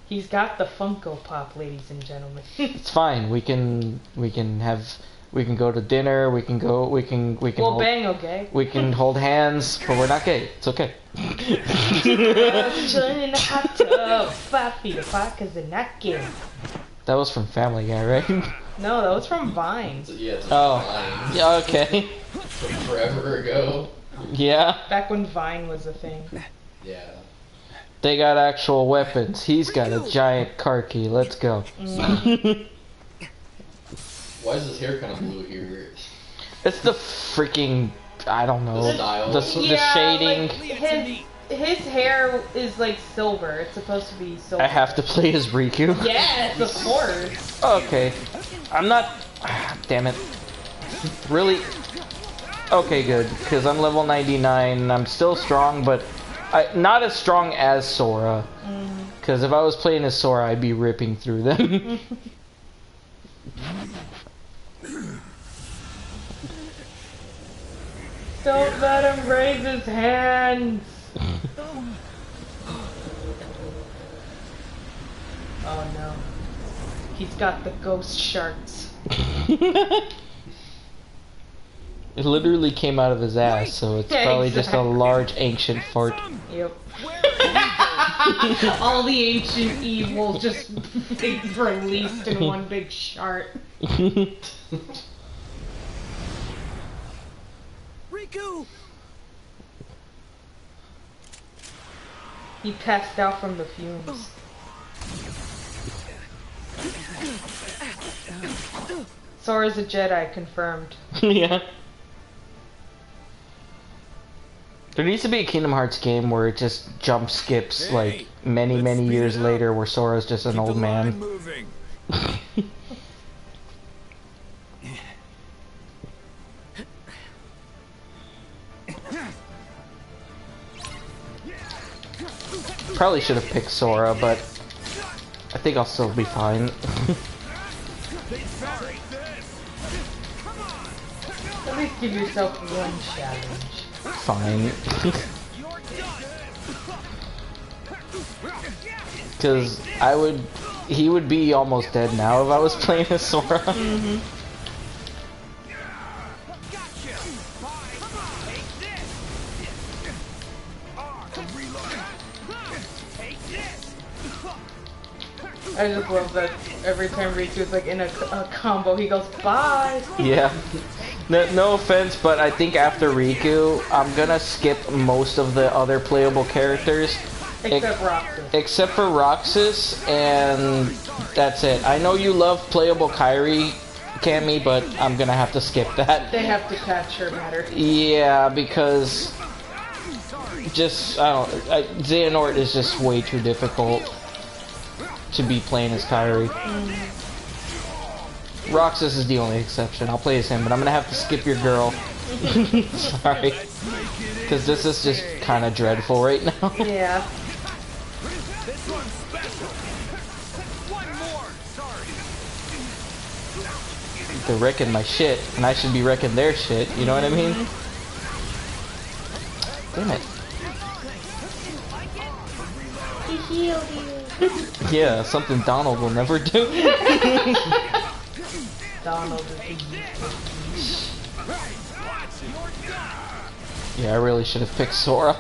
He's got the Funko Pop, ladies and gentlemen. It's fine. We can go to dinner. We can We'll hold, bang, okay? We can hold hands, but we're not gay. It's okay. Chilling in the hot tub, 5 feet apart, 'cause they're not gay. That was from Family Guy, right? No, that was from Vine. Yeah, it's Oh. Vine. Yeah, okay. From forever ago. Yeah. Back when Vine was a thing. Yeah. They got actual weapons. He's got a giant car key. Let's go. Why is his hair kind of blue here? It's the freaking, I don't know, The style. the shading. Like his hair is like silver. It's supposed to be silver. I have to play as Riku. Yes, of course. Okay. I'm not... damn it. Really? Okay, good. Because I'm level 99 and I'm still strong, but not as strong as Sora. Because if I was playing as Sora, I'd be ripping through them. Don't let him raise his hands. Oh no. He's got the ghost sharks. It literally came out of his ass, so it's probably just a large ancient fart. Yep. All the ancient evil just released in one big shart. Riku! He passed out from the fumes. Sora's a Jedi, confirmed. Yeah. There needs to be a Kingdom Hearts game where it just jump skips like many years later where Sora's just an old man. Probably should have picked Sora, but I think I'll still be fine. At least give yourself one challenge. Fine. Because he would be almost dead now if I was playing as Sora. I just love that every time Riku's like in a combo, he goes, bye! Yeah. No offense, but I think after Riku, I'm gonna skip most of the other playable characters. Except Roxas. Except for Roxas, and that's it. I know you love playable Kairi, Camy, but I'm gonna have to skip that. They have to catch her better. Yeah, because... just, Xehanort is just way too difficult to be playing as Kairi. Roxas is the only exception. I'll play as him, but I'm gonna have to skip your girl. Sorry. Because this is just kind of dreadful right now. Yeah. they're wrecking my shit, and I should be wrecking their shit, you know what I mean? Damn it. He healed you. Yeah, something Donald will never do. Donald is Yeah, I really should have picked Sora.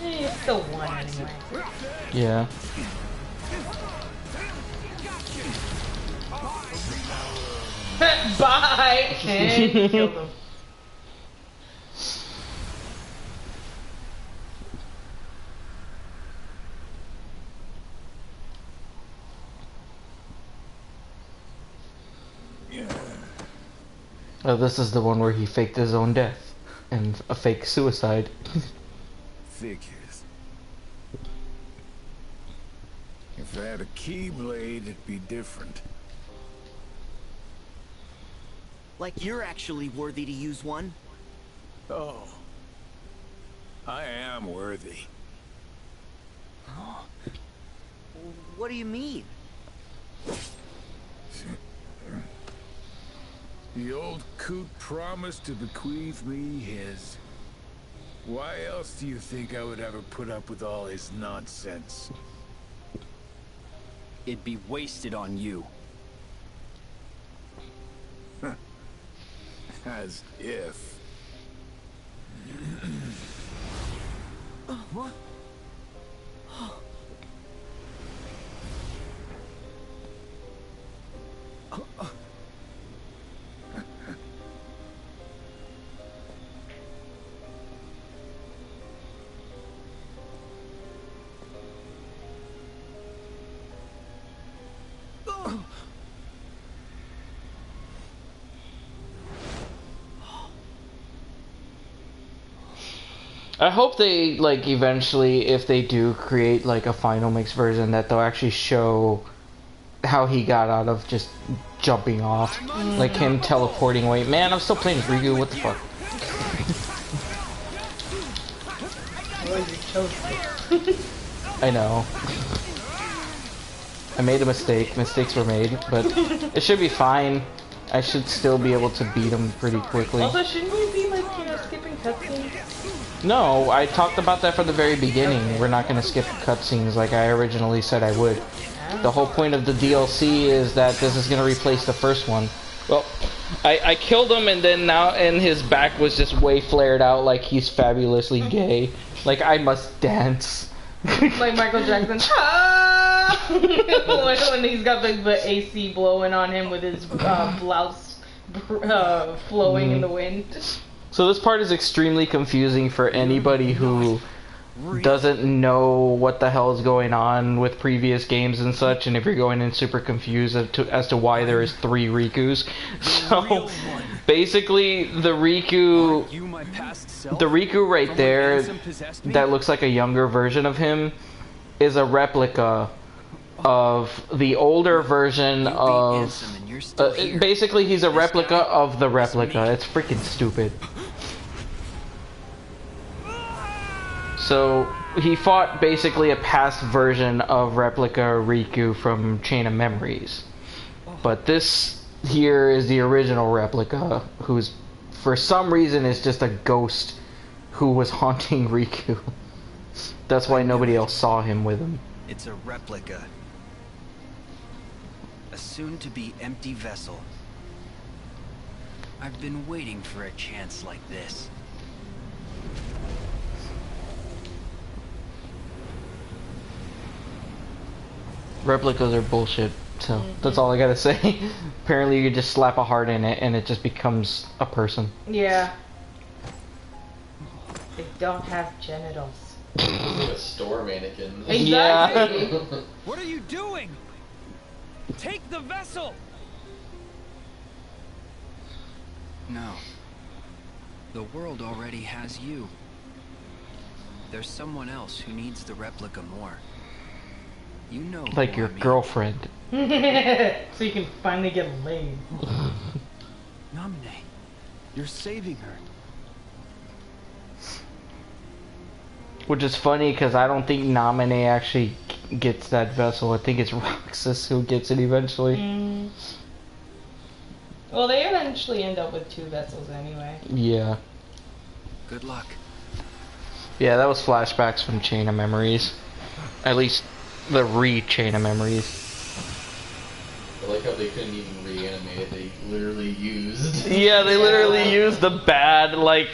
It's still one anyway. Yeah. Bye! And killed him. Oh, this is the one where he faked his own death and a fake suicide. Figures. If I had a key blade, it'd be different. Like you're actually worthy to use one. Oh. I am worthy. What do you mean? The old coot promised to bequeath me his. Why else do you think I would ever put up with all his nonsense? It'd be wasted on you. As if. What? I hope they, like, eventually, if they do create, like, a final mix version, that they'll actually show how he got out of just jumping off. Like, him teleporting away. Man, I'm still playing Riku, what the fuck? I know. I made a mistake. Mistakes were made, but it should be fine. I should still be able to beat him pretty quickly. Also, shouldn't you be, like, you know, skipping cutscenes? No, I talked about that from the very beginning. We're not going to skip cutscenes like I originally said I would. The whole point of the DLC is that this is going to replace the first one. Well, I killed him and then now, and his back was just way flared out like he's fabulously gay. Like, I must dance. Like Michael Jackson. Ah! when he's got the AC blowing on him with his blouse flowing in the wind. So this part is extremely confusing for anybody who doesn't know what the hell is going on with previous games and such, and if you're going in super confused as to why there is 3 Rikus. So basically the Riku right there that looks like a younger version of him is a replica of the older version of basically he's a replica of the replica. It's freaking stupid. So he fought basically a past version of replica Riku from Chain of Memories, but this here is the original replica, who's for some reason is just a ghost who was haunting Riku. That's why nobody else saw him with him. It's a replica. A soon-to-be empty vessel. I've been waiting for a chance like this. Replicas are bullshit, so that's all I gotta say. Apparently you just slap a heart in it and it just becomes a person. Yeah. They don't have genitals. It's like a store mannequin. Exactly. Yeah. What are you doing? Take the vessel! No. The world already has you. There's someone else who needs the replica more. You know Like your girlfriend. So you can finally get laid. Namine, you're saving her. Which is funny because I don't think Namine actually gets that vessel. I think it's Roxas who gets it eventually. Well, they eventually end up with 2 vessels anyway. Yeah. Good luck. Yeah, that was flashbacks from Chain of Memories. At least the Chain of Memories. I like how they couldn't even reanimate it. They literally used. Yeah, they literally used the bad, like.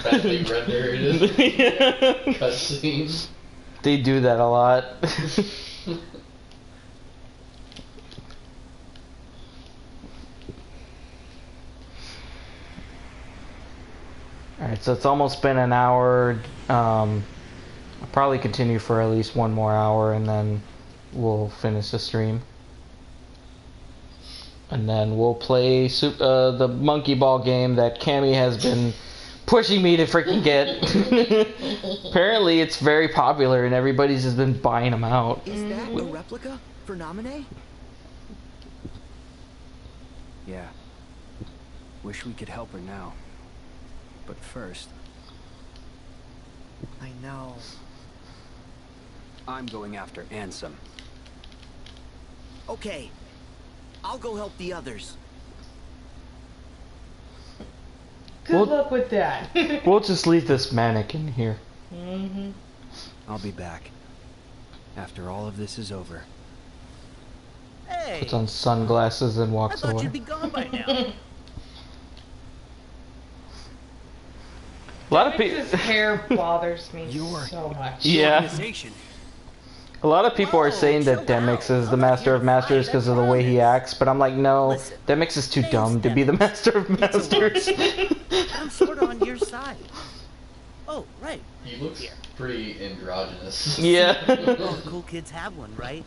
badly rendered cutscenes. They do that a lot. Alright, so it's almost been an hour. I'll probably continue for at least 1 more hour and then we'll finish the stream. And then we'll play the monkey ball game that Camy has been pushing me to freaking get. Apparently it's very popular and everybody's just been buying them out. Is that a replica for Naminé? Yeah. Wish we could help her now. But first... I know. I'm going after Ansem. Okay. I'll go help the others. Good luck with that. We'll just leave this mannequin here. I'll be back. After all of this is over. Hey! Puts on sunglasses and I walks thought away. you'd be gone by now. A lot of people. His hair bothers me so much. Yeah. A lot of people are saying that Demix is the Master of Masters because of the way he acts, but I'm like, no, Demix is too dumb to be the Master of Masters. I'm sort of on your side. Oh, right. He looks pretty androgynous. Yeah. All the cool kids have one, right?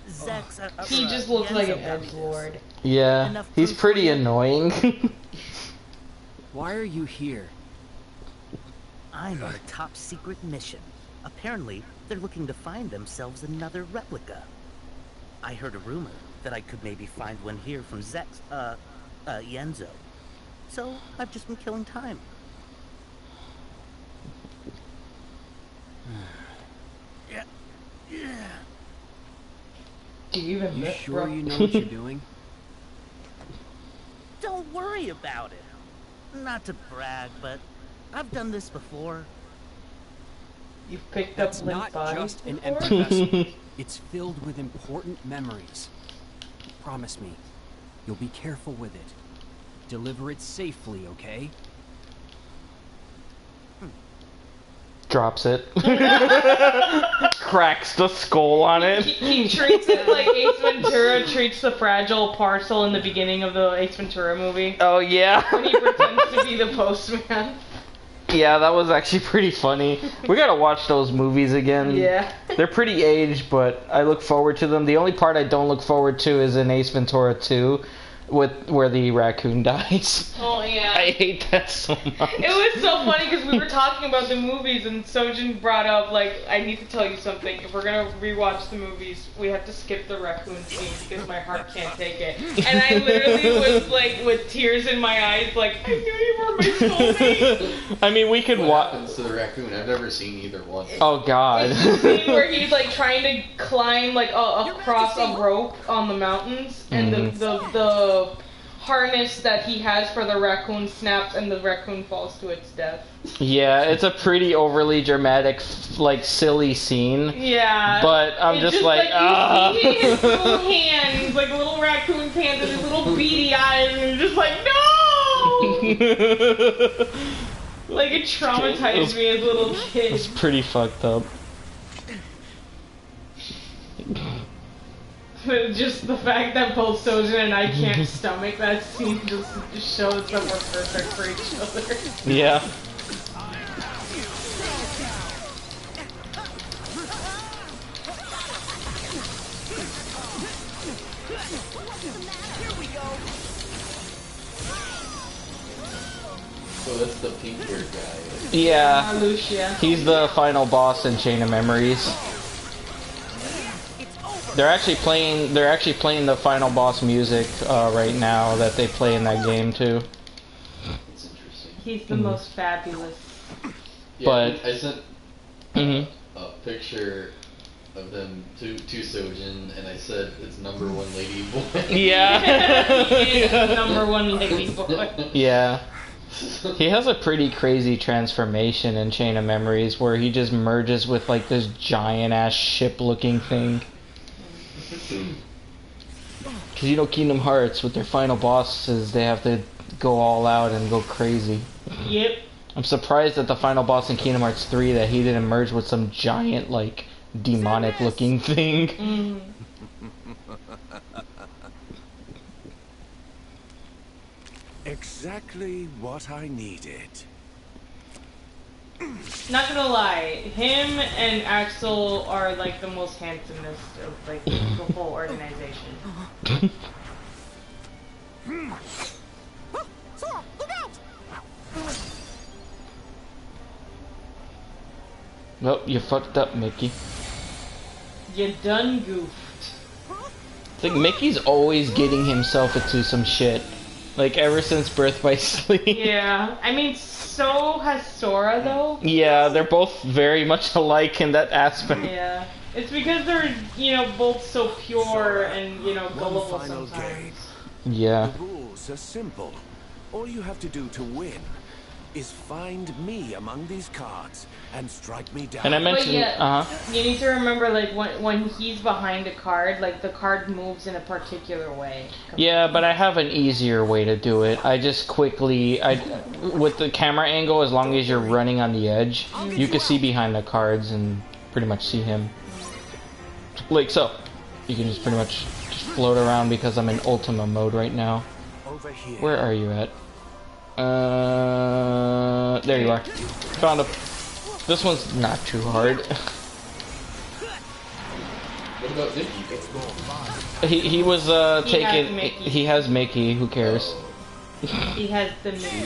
Zex, He just looks like an edgelord. Yeah, he's pretty annoying. Why are you here? I'm on a top secret mission. Apparently, they're looking to find themselves another replica. I heard a rumor that I could maybe find one here from Zex, Yenzo. So, I've just been killing time. Do you even You lift, sure bro? you know what you're doing? Don't worry about it. Not to brag, but I've done this before. You've picked That's up limp not bodies just an before? empty vessel. It's filled with important memories. Promise me, you'll be careful with it. Deliver it safely, okay? Drops it. Cracks the skull on it. He treats it like Ace Ventura treats the fragile parcel in the beginning of the Ace Ventura movie. Oh, yeah. When he pretends to be the postman. Yeah, that was actually pretty funny. We gotta watch those movies again. Yeah. They're pretty aged, but I look forward to them. The only part I don't look forward to is in Ace Ventura 2, where the raccoon dies. Oh, yeah. I hate that so much. It was so funny because we were talking about the movies and Sojan brought up, like, I need to tell you something. If we're gonna rewatch the movies, we have to skip the raccoon scene because my heart can't take it. And I literally was, like, with tears in my eyes, like, I knew you were my soulmate. I mean, we could What watch. happens to the raccoon? I've never seen either one. Oh, God. It's the scene where he's, like, trying to climb, like, across a rope on the mountains, and the harness that he has for the raccoon snaps and the raccoon falls to its death. Yeah, it's a pretty overly dramatic, like, silly scene. Yeah. But I'm it's just like, ah. You see his little hands, like little raccoon's hands and his little beady eyes, and you're just like, no! Like, it traumatized me as a little kid. It's pretty fucked up. Just the fact that both Sojan and I can't stomach that scene just shows that we're perfect for each other. Yeah. So that's the pink-haired guy. Yeah. Lucia. He's the final boss in Chain of Memories. They're actually playing the final boss music right now that they play in that game too. It's interesting. He's the most fabulous. Yeah, But I sent Mhm. a picture of them to Sojan, and I said it's #1 lady boy. Yeah. #1 lady boy. Yeah. He has a pretty crazy transformation in Chain of Memories where he just merges with like this giant ass ship looking thing. Because you know Kingdom Hearts, with their final bosses, they have to go all out and go crazy. Yep. I'm surprised at the final boss in Kingdom Hearts 3 that he didn't merge with some giant like demonic looking thing. Mm. Exactly what I needed. Not gonna lie, him and Axel are like the most handsomest of like the whole organization. Well, you fucked up, Mickey. You done goofed. It's like Mickey's always getting himself into some shit. Like ever since Birth by Sleep. Yeah, I mean, so has Sora though. Yeah, they're both very much alike in that aspect. Yeah, it's because they're, you know, both so pure and, you know, gullible sometimes. Yeah. The rules are simple. All you have to do to win is find me among these cards and strike me down. And I mentioned, But yeah, you need to remember, like, when he's behind a card, like, the card moves in a particular way. Yeah, but I have an easier way to do it. I just quickly, with the camera angle, as long as you're running on the edge, you can see behind the cards and pretty much see him. Like so. You can just pretty much just float around because I'm in Ultima mode right now. Over here. Where are you at? There you are. Found him. This one's not too hard. What about Mickey? He was taken. He has Mickey. Who cares? He has the Mickey.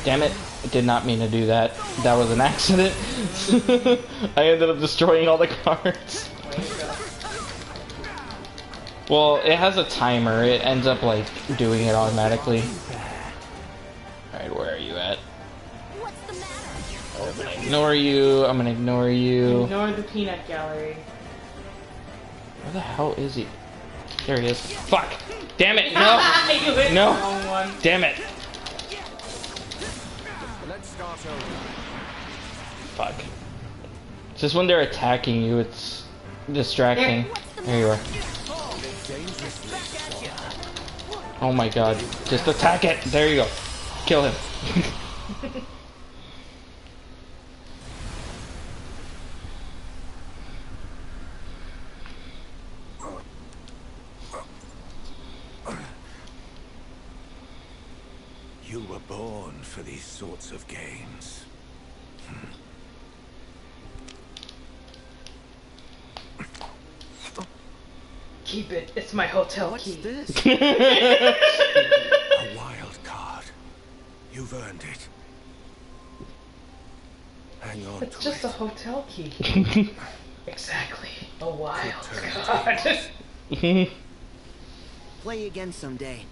Damn it! I did not mean to do that. That was an accident. I ended up destroying all the cards. Well, it has a timer. It ends up like doing it automatically. Alright, where are you at? I'm gonna ignore you. I'm gonna ignore you. Ignore the peanut gallery. Where the hell is he? There he is. Fuck! Damn it! No! No! Damn it! Let's start over. Fuck. It's just when they're attacking you, it's distracting. There you are. Oh my god. Just attack it! There you go. Kill him. You were born for these sorts of games. Keep it. It's my hotel key. This? A wild card. You've earned it. Hang on. It's just a hotel key. Exactly. A wild card. Play again someday.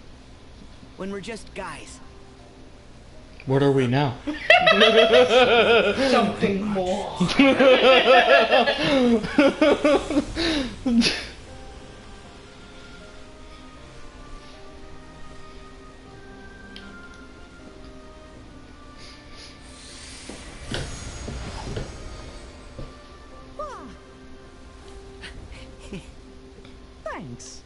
When we're just guys. What are we now? Something more. Thanks.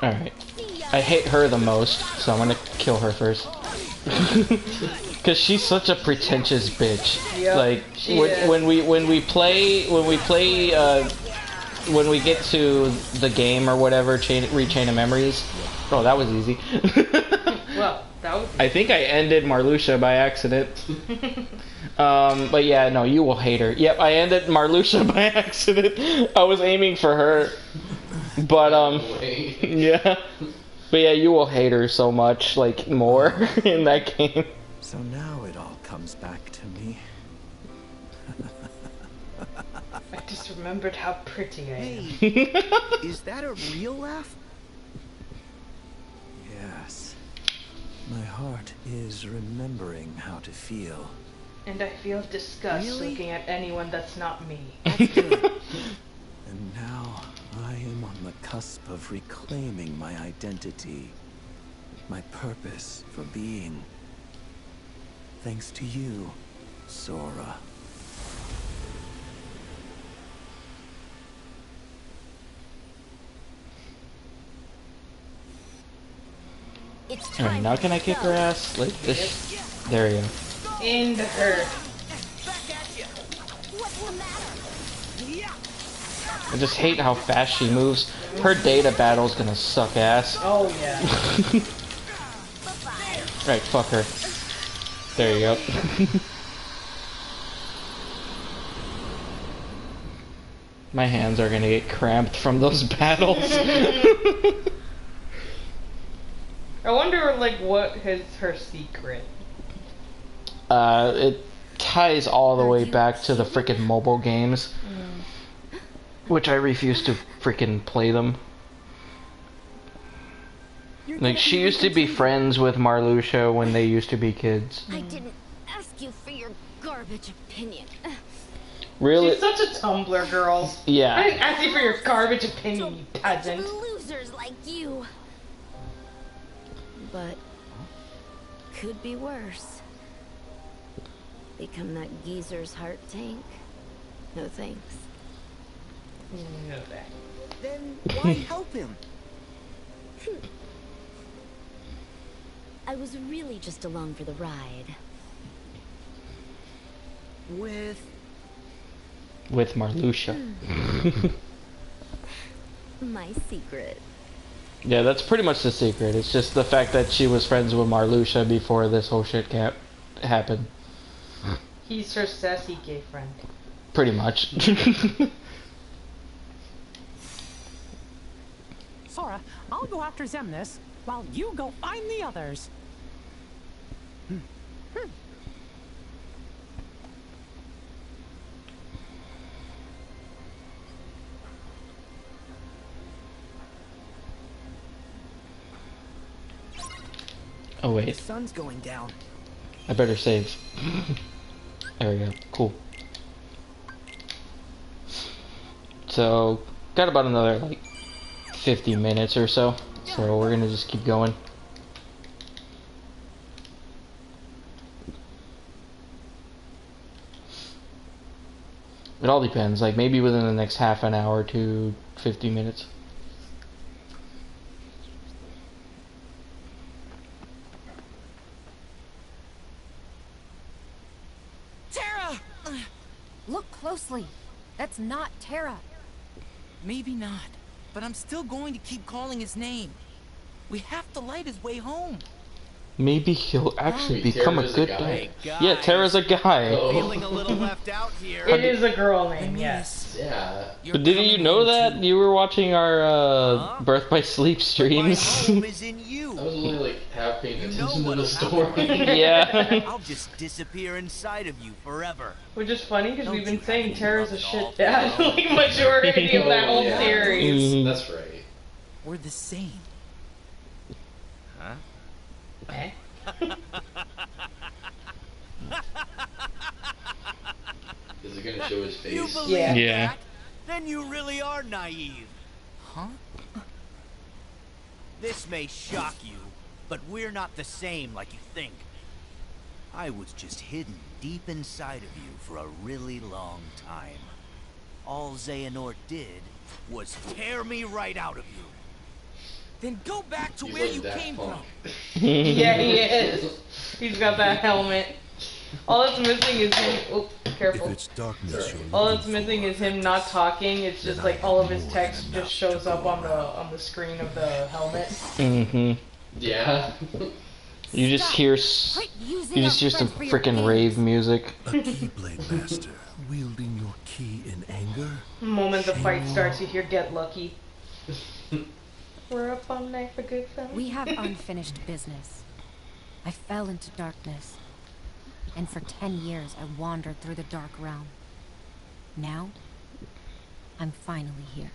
Alright. I hate her the most, so I'm gonna kill her first. Cause she's such a pretentious bitch. Yep, like when we get to the game or whatever, Rechain of Memories. Oh, that was easy. Well, that was. I think I ended Marluxia by accident. But yeah, no, you will hate her. Yep, I ended Marluxia by accident. I was aiming for her. But, yeah. But yeah, you will hate her so much, like, more in that game. So now it all comes back to me. I just remembered how pretty I am. Hey, is that a real laugh? Yes. My heart is remembering how to feel. And I feel disgust looking at anyone that's not me. And now I am on the cusp of reclaiming my identity, my purpose for being. Thanks to you, Sora. Alright, now can I kick her ass? Like this? There you go. Into her. I just hate how fast she moves. Her data battle's gonna suck ass. Oh yeah. Right, fuck her. There you go. My hands are gonna get cramped from those battles. I wonder, like, what is her secret? It ties all the way back to the frickin' mobile games. Which I refuse to frickin' play them. Like, she used to be friends with Marluxia when they used to be kids. I didn't ask you for your garbage opinion. Really? She's such a Tumblr girl. Yeah. I didn't ask you for your garbage opinion, you peasant. Losers like you. But could be worse. Become that geezer's heart tank? No thanks. No thanks. Then why help him? I was really just along for the ride. With Marluxia. My secret. Yeah, that's pretty much the secret. It's just the fact that she was friends with Marluxia before this whole shit happened. He's her sassy gay friend. Pretty much. Sora, I'll go after Xemnas, while you go find the others. Oh wait. The sun's going down. I better save. There we go. Cool. So, got about another like 50 minutes or so. So we're gonna just keep going. It all depends. Like maybe within the next half an hour to 50 minutes. Look closely. That's not Terra. Maybe not, but I'm still going to keep calling his name. We have to light his way home. Maybe he'll actually become a Terra's good a guy. guy. Yeah, Terra's a guy. Oh. Feeling a little left out here. It is a girl name, yes. Yeah. But didn't you know that? You were watching our Birth by Sleep streams. Home is in you. I was only like half paying You attention know to the what'll story. Yeah. I'll just disappear inside of you forever. Which is funny because we've been you saying have to Terra's love a it shit all for dad your like majority of that Oh, whole yeah. series. That's right. We're the same. Huh? Eh? Is it gonna show his face? You believe Yeah. that? Then you really are naive. Huh? This may shock you, but we're not the same like you think. I was just hidden deep inside of you for a really long time. All Xehanort did was tear me right out of you. Then go back to He's where like you Daft came Punk. from. Yeah, he is. He's got that helmet. All that's missing is him. Oh, careful. If it's darkness you're All looking that's missing for, is him not talking. It's just then like I all have of his more text than just enough shows to up go on the screen of the helmet. Mm-hmm. Yeah. You just hear some freaking rave music. a Keyblade Master wielding your key in anger. The moment the fight starts, you hear "Get Lucky." We're up all night for good fun. We have unfinished business. I fell into darkness, and for 10 years I wandered through the Dark Realm. Now, I'm finally here.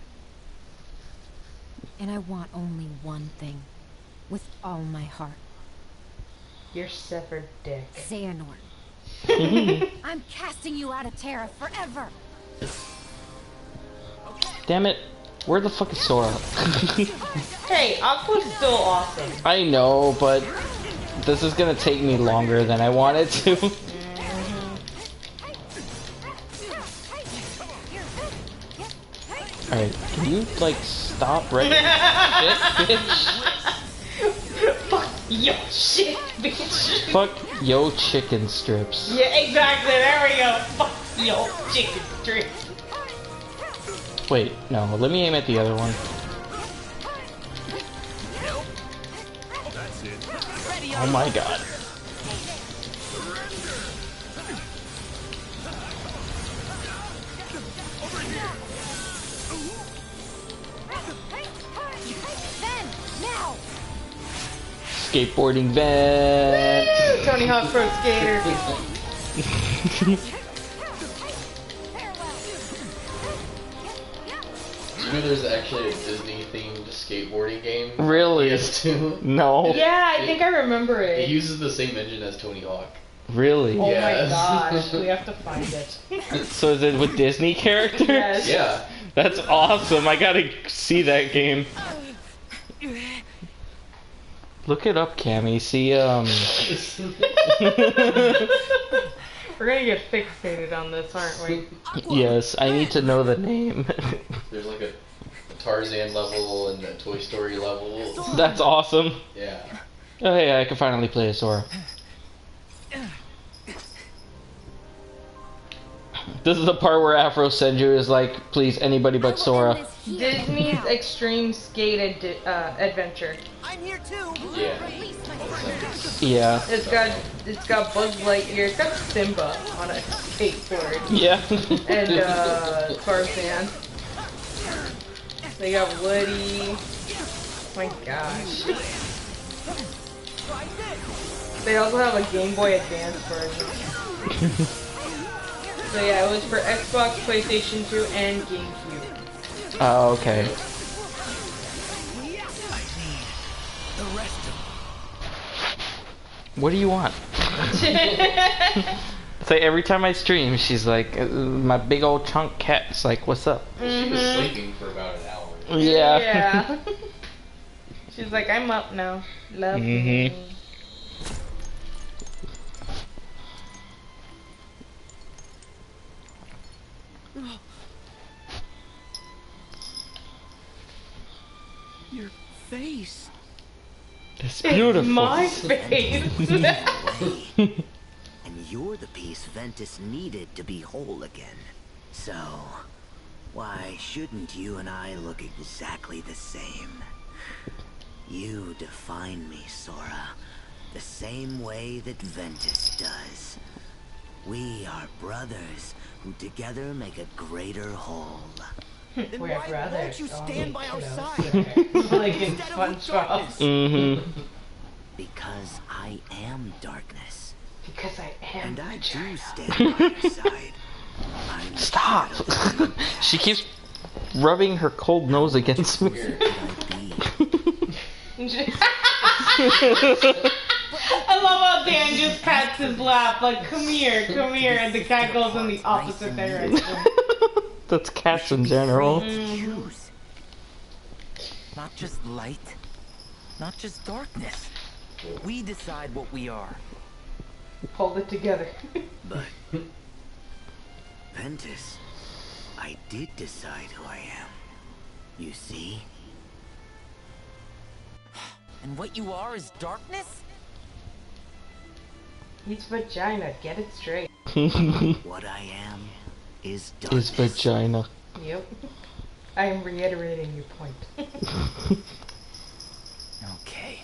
And I want only one thing, with all my heart. Your severed dick. Xehanort. I'm casting you out of Terra forever. Damn it. Where the fuck is Sora? Hey, Aqua's still awesome. I know, but this is gonna take me longer than I wanted to. Alright, can you, like, stop right shit, bitch? Fuck yo shit, bitch. Fuck yo chicken strips. Yeah, exactly. There we go. Fuck yo chicken strips. Wait, no, let me aim at the other one. Oh my god. Skateboarding vent. Woo! Tony Hawk Pro Skater. You know there's actually a Disney themed skateboarding game? Really? PS2? No. Yeah, I think I remember it. It uses the same engine as Tony Hawk. Really? Oh Yes. my gosh, we have to find it. So is it with Disney characters? Yes. Yeah. That's awesome. I gotta see that game. Look it up, Camy. See, We're gonna get fixated on this, aren't we? Yes, I need to know the name. There's like a Tarzan level and a Toy Story level. That's awesome. Yeah. Oh, hey, I can finally play as Sora. This is the part where Afro Senju is like, please, anybody but Sora. Disney's Extreme Skate Adventure. I'm here too. Yeah. Yeah. It's got Buzz Lightyear. It's got Simba on a skateboard. Yeah. And Tarzan. They got Woody. Oh my gosh. They also have a Game Boy Advance version. So yeah, it was for Xbox, PlayStation 2, and GameCube. Oh, okay. What do you want? It's like every time I stream, she's like, my big old chunk cat's like, what's up? She was sleeping for about an hour. Yeah. Yeah. She's like, I'm up now. Love me. Your face. It's beautiful. It's my face. And you're the piece Ventus needed to be whole again. So, why shouldn't you and I look exactly the same? You define me, Sora, the same way that Ventus does. We are brothers who together make a greater whole. We're brothers. Won't you stand by our side? Like in SpongeBob. Mm-hmm. Because I am darkness. Because I am. And I do stand by your side. I'm Stop! She keeps rubbing her cold nose against me. I love how Dan just pats his lap, like, come here, and the cat goes in the opposite direction. That's cats in general. Not just light, not just darkness. We decide what we are. Hold it together. But, Ventus, I did decide who I am. You see? And what you are is darkness? He's vagina, get it straight. What I am is darkness. Is vagina. Yep. I am reiterating your point. Okay.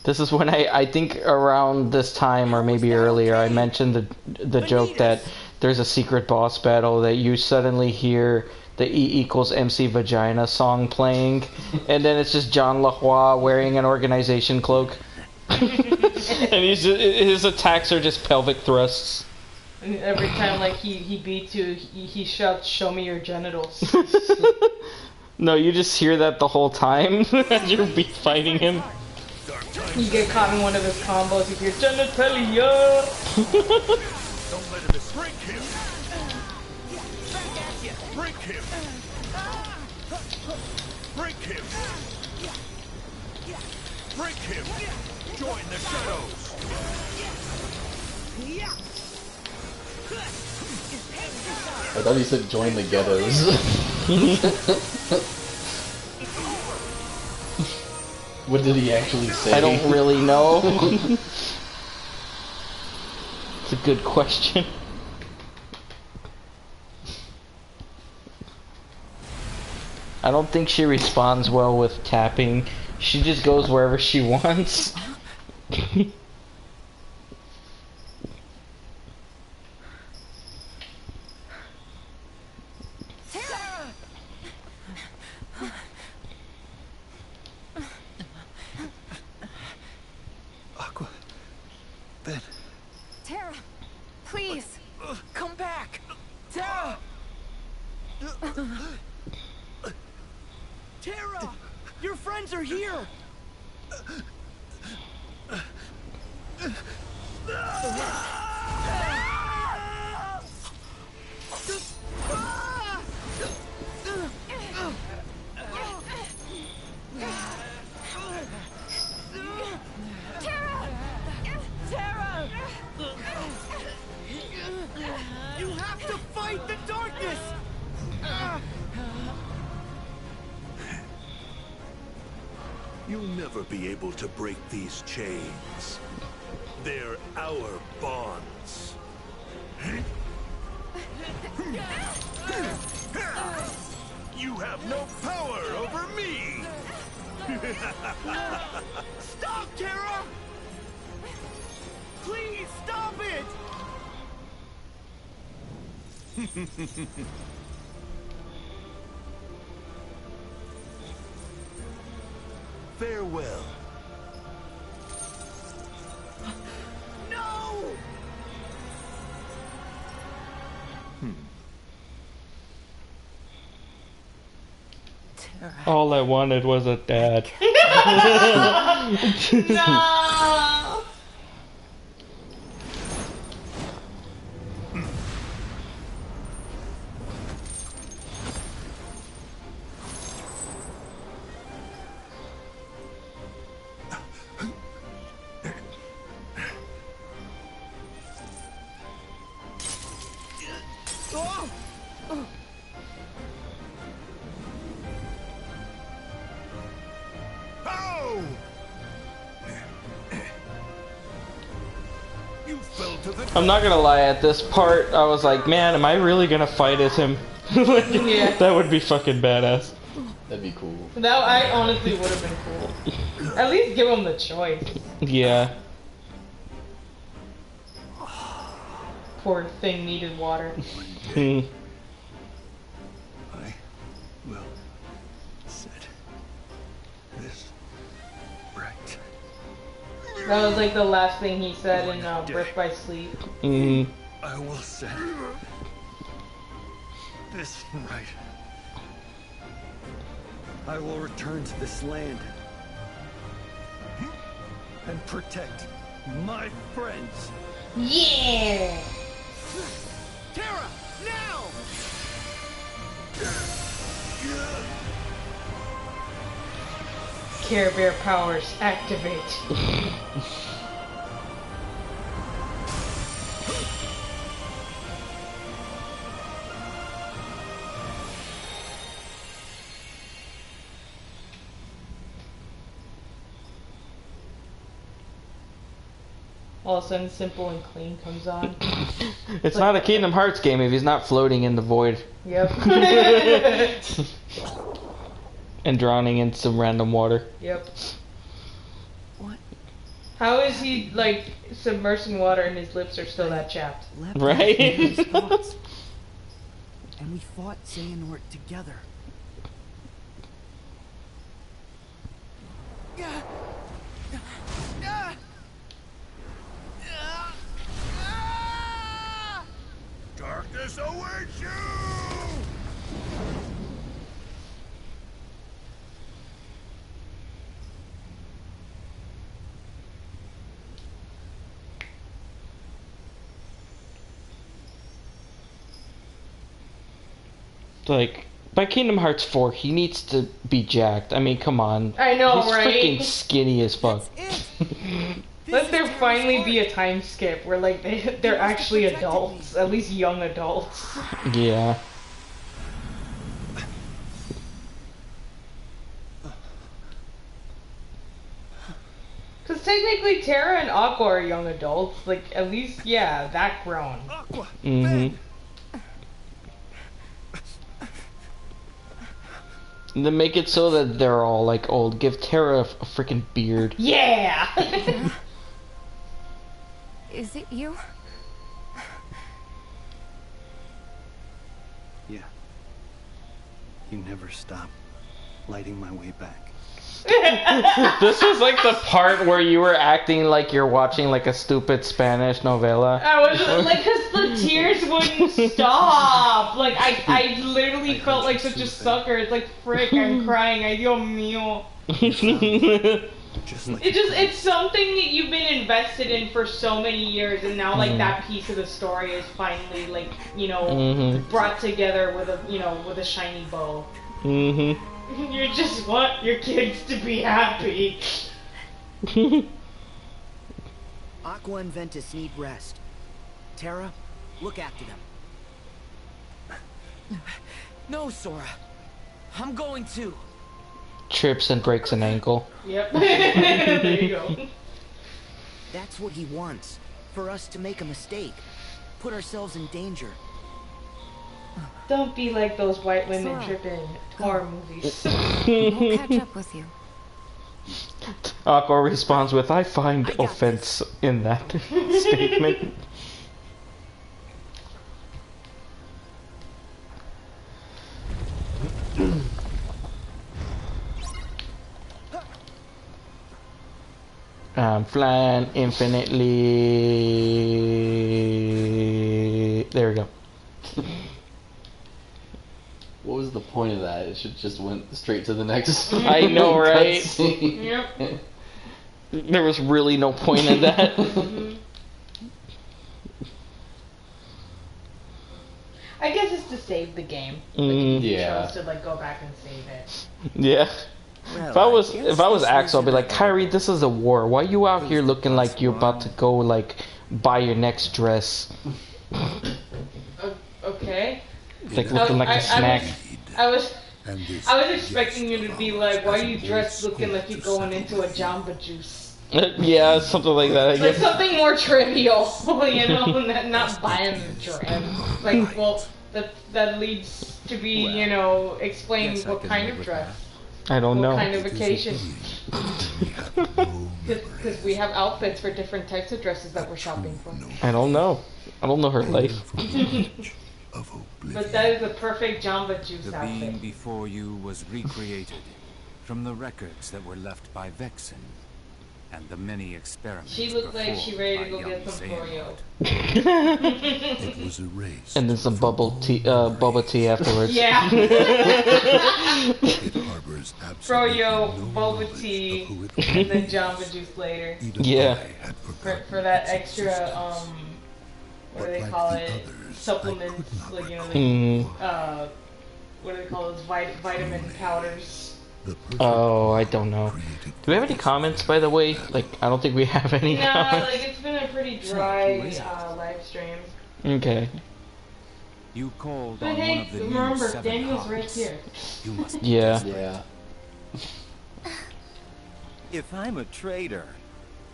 This is when I think around this time or maybe earlier I mentioned the joke that there's a secret boss battle that you suddenly hear the E equals MC Vagina song playing and then it's just John LaHoie wearing an organization cloak. And his attacks are just pelvic thrusts. And every time like he beats you, he shouts, "Show me your genitals." No, you just hear that the whole time as you're fighting him. You get caught in one of his combos, you hear genitalia. Don't let him escape. Break him. Break him. Break him. Join the shadows. I thought he said join the ghettos. What did he actually say? I don't really know. It's a good question. I don't think she responds well with tapping. She just goes wherever she wants. Aqua. Ben. Terra, please, come back. Terra! Terra! Your friends are here! Terra! Terra! You have to fight the darkness! You'll never be able to break these chains. They're our bonds. You have no power over me! Stop, Terra! Please, stop it! Farewell. No! All I wanted was a dad. No! I'm not gonna lie, at this part, I was like, man, am I really gonna fight as him? Yeah. That would be fucking badass. That'd be cool. That I honestly would have been cool. At least give him the choice. Yeah. Poor thing needed water. I will set this right. That was like the last thing he said in Birth by Sleep. Mm-hmm. I will set this right. I will return to this land and protect my friends. Yeah! Terra, now! Care Bear powers activate. All of a sudden, Simple and Clean comes on. It's not a Kingdom Hearts game if he's not floating in the void. Yep. And drowning in some random water. Yep. What? How is he, like, submersed in water and his lips are still that chapped? Right? And we fought Xehanort together. Darkness awaits you! Like, by Kingdom Hearts 4, he needs to be jacked. I mean, come on. I know, He's right? freaking skinny as fuck. Let there finally be a time skip where like they're actually adults, at least young adults. Yeah. Because technically Terra and Aqua are young adults, like at least yeah, that grown. Mm-hmm. And then make it so that they're all like old. Give Terra a freaking beard. Yeah. Is it you? Yeah. You never stop lighting my way back. This was like the part where you were acting like you're watching like a stupid Spanish novela. I was like, cause the tears wouldn't stop. Like I literally felt like such a sucker. It's like, frick, I'm crying. Ay, Dios mío. It's something that you've been invested in for so many years, and now like that piece of the story is finally like, you know, brought together with a, you know, with a shiny bow. You just want your kids to be happy. Aqua and Ventus need rest. Terra, look after them. No, Sora. I'm going to. Trips and breaks an ankle. Yep. There you go. That's what he wants. For us to make a mistake. Put ourselves in danger. Don't be like those white women Sora, tripping horror movies. We'll catch up with you. Aqua responds with, I find offense in that statement. I'm flying infinitely. There we go. What was the point of that? It should just went straight to the next. I know, right? Yep. There was really no point in that. I guess it's to save the game. Like, yeah. chose to like go back and save it. Yeah. Well, if I was Axel, I'd be like, Kyrie, this is a war. Why you out here looking like you're about to go like buy your next dress? Okay. Like looking like a snack. I was expecting you to be like, why are you dressed looking like you're going into a Jamba Juice? Yeah, something like that. I Like guess. something more trivial, you know, not buying the dress. Like, well, that leads to be, you know, explain what kind of dress. I don't know. What kind of occasion. Because we have outfits for different types of dresses that we're shopping for. I don't know. I don't know her life. But that is a perfect Jamba Juice The outfit. being before you was recreated from the records that were left by Vexen and the many experiments. She looked like she ready to go get some Froyo. It was erased. And then some bubble tea, bubble tea afterwards. Yeah. It harbors Froyo, boba tea, and then Jamba Juice later. Yeah. For that extra, what do they call it? Supplements, like, you know, what do they call those vitamin powders? Oh, I don't know. Do we have any comments, by the way? Like, I don't think we have any No, comments. like, it's been a pretty dry live stream. Okay. You called But on hey, one of the remember, new seven Daniel's hearts. right here. You must Yeah. Yeah. If I'm a traitor,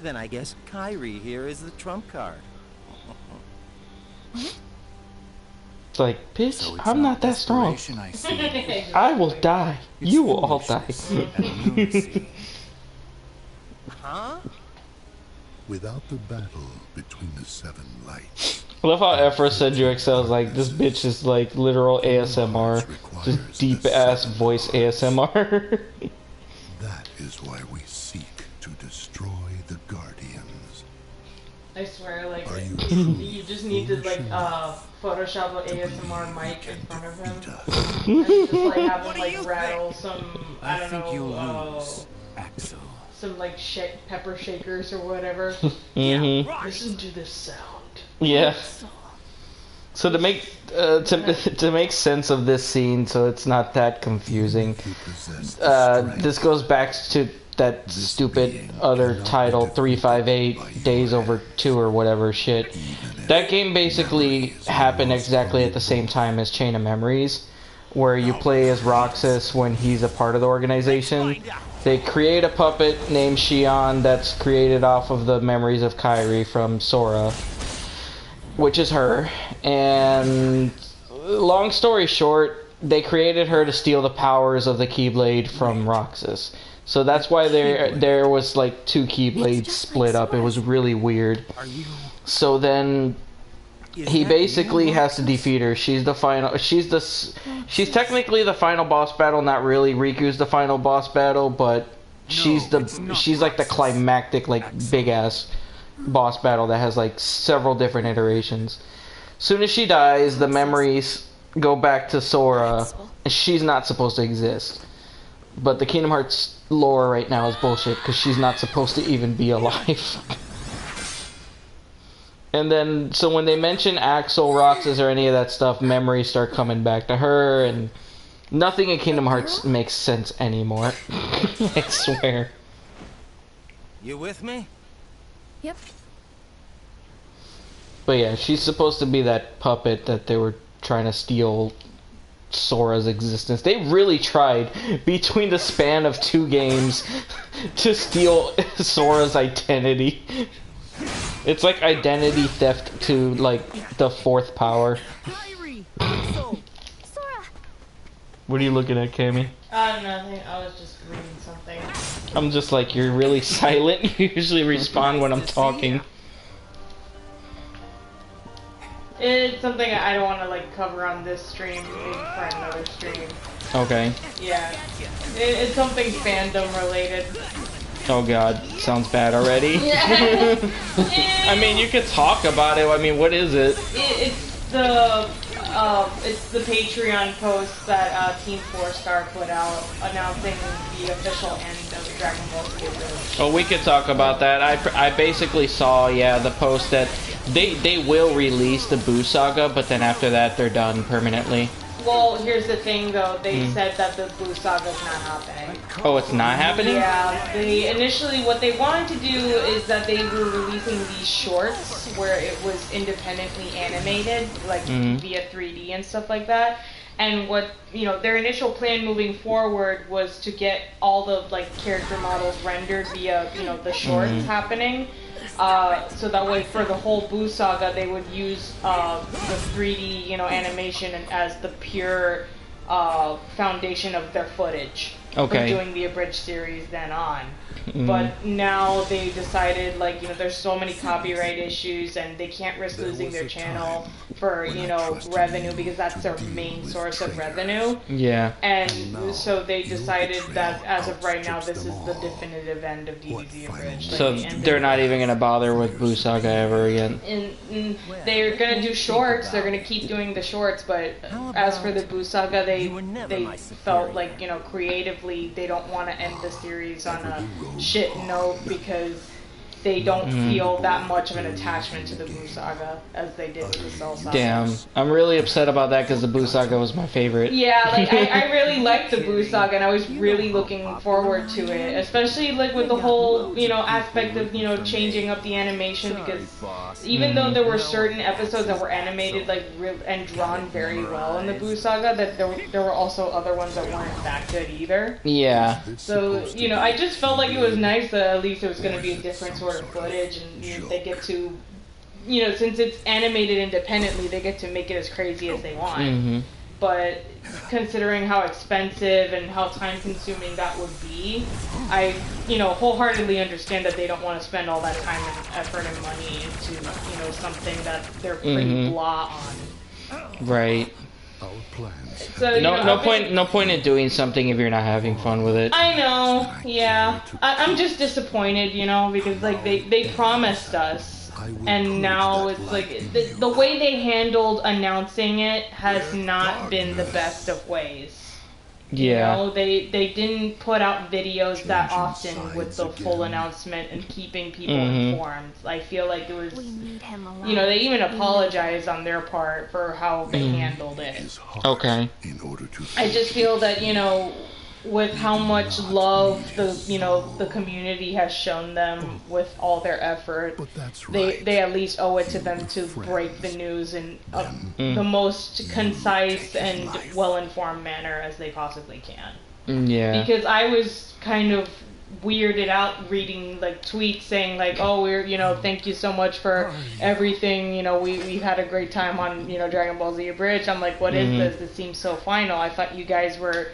then I guess Kyrie here is the trump card. It's like, bitch, So it's I'm not that strong. desperation I see. I will die. It's You will all die. foolishness and lunacy. Huh? Without the battle between the seven lights, I love how Efra said you excel. Like, this bitch is like literal ASMR. Just deep ass voice ASMR. that is why we seek to destroy the Guardians. I swear, like, Are you you just need to, like, Photoshop an ASMR mic in front of him. And just, like, have him, like, rattle some, I don't think you'll know, lose, Axel. some, like, pepper shakers or whatever. Mm-hmm. Listen to this sound. Yeah. So to make to make sense of this scene, so it's not that confusing, this goes back to that stupid other title, 358 Days Over 2 or whatever shit. That game basically happened exactly at the same time as Chain of Memories, where you play as Roxas when he's a part of the organization. They create a puppet named Xion that's created off of the memories of Kairi from Sora, which is her. And long story short, they created her to steal the powers of the Keyblade from Roxas. So that's why there was like two Keyblades split up. It was really weird. So then he basically has to defeat her. She's the final. She's technically the final boss battle. Not really. Riku's the final boss battle, but she's like the climactic, like big ass boss battle that has like several different iterations. Soon as she dies, the memories go back to Sora, and she's not supposed to exist. But the Kingdom Hearts lore right now is bullshit because she's not supposed to even be alive. And then, so when they mention Axel, Roxas, or any of that stuff, memories start coming back to her, and nothing in Kingdom Hearts makes sense anymore. I swear. You with me? Yep. But yeah, she's supposed to be that puppet that they were trying to steal Sora's existence. They really tried, between the span of 2 games, to steal Sora's identity. It's like identity theft to, like, the 4th power. What are you looking at, Camy? Nothing. I was just reading something. I'm just like, you're really silent. You usually respond when I'm talking. It's something I don't want to like cover on this stream, maybe for another stream. Okay. Yeah. It's something fandom related. Oh god, sounds bad already. I mean, you could talk about it. I mean, what is it? It's the Patreon post that Team 4-Star put out announcing the official end of Dragon Ball Z. Oh, we could talk about that. I basically saw, yeah, the post that they will release the Boo Saga, but then after that they're done permanently. Well, here's the thing though, they said that the Boo Saga's not happening. Oh, it's not happening? Yeah, initially what they wanted to do is that they were releasing these shorts where it was independently animated, like via 3D and stuff like that. And what, their initial plan moving forward was to get all the like character models rendered via, the shorts happening. So that way for the whole Boo Saga they would use the 3D animation as the pure foundation of their footage for doing the abridged series then on. But now they decided, like, there's so many copyright issues and they can't risk losing their channel for, revenue, because that's their main source of revenue. Yeah. And so they decided that as of right now, this is the definitive end of DBZ Abridged. Like, so they're not even going to bother with Boo Saga ever again? And they're going to do shorts, they're going to keep doing the shorts, but as for the Boo Saga, they felt like, creatively, they don't want to end the series on a shit note because they don't feel that much of an attachment to the Boo Saga as they did with the Cell Saga. Damn, I'm really upset about that because the Boo Saga was my favorite. Yeah, like I really liked the Boo Saga and I was really looking forward to it, especially like with the whole aspect of changing up the animation, because even though there were certain episodes that were animated like and drawn very well in the Boo Saga, that there were also other ones that weren't that good either. Yeah. So I just felt like it was nice that at least it was going to be a different sort of footage, and they get to, since it's animated independently, they get to make it as crazy as they want. But considering how expensive and how time-consuming that would be, I, wholeheartedly understand that they don't want to spend all that time and effort and money into, something that they're pretty blah on. Right. So, no point in doing something if you're not having fun with it. I know, yeah. I'm just disappointed, because like they promised us, and now it's like the way they handled announcing it has not been the best of ways. Yeah. You know, they didn't put out videos that often with the full announcement and keeping people informed. I feel like it was, you know, they even apologized on their part for how they handled it. Okay. I just feel that, you know, with how much love the community has shown them with all their effort, they at least owe it to them to break the news in the most concise and well-informed manner as they possibly can. Yeah. Because I was kind of weirded out reading like tweets saying like, oh, we're, you know, thank you so much for everything, you know, we've had a great time on, you know, Dragon Ball Z Abridged. I'm like, what is this? It seems so final. I thought you guys were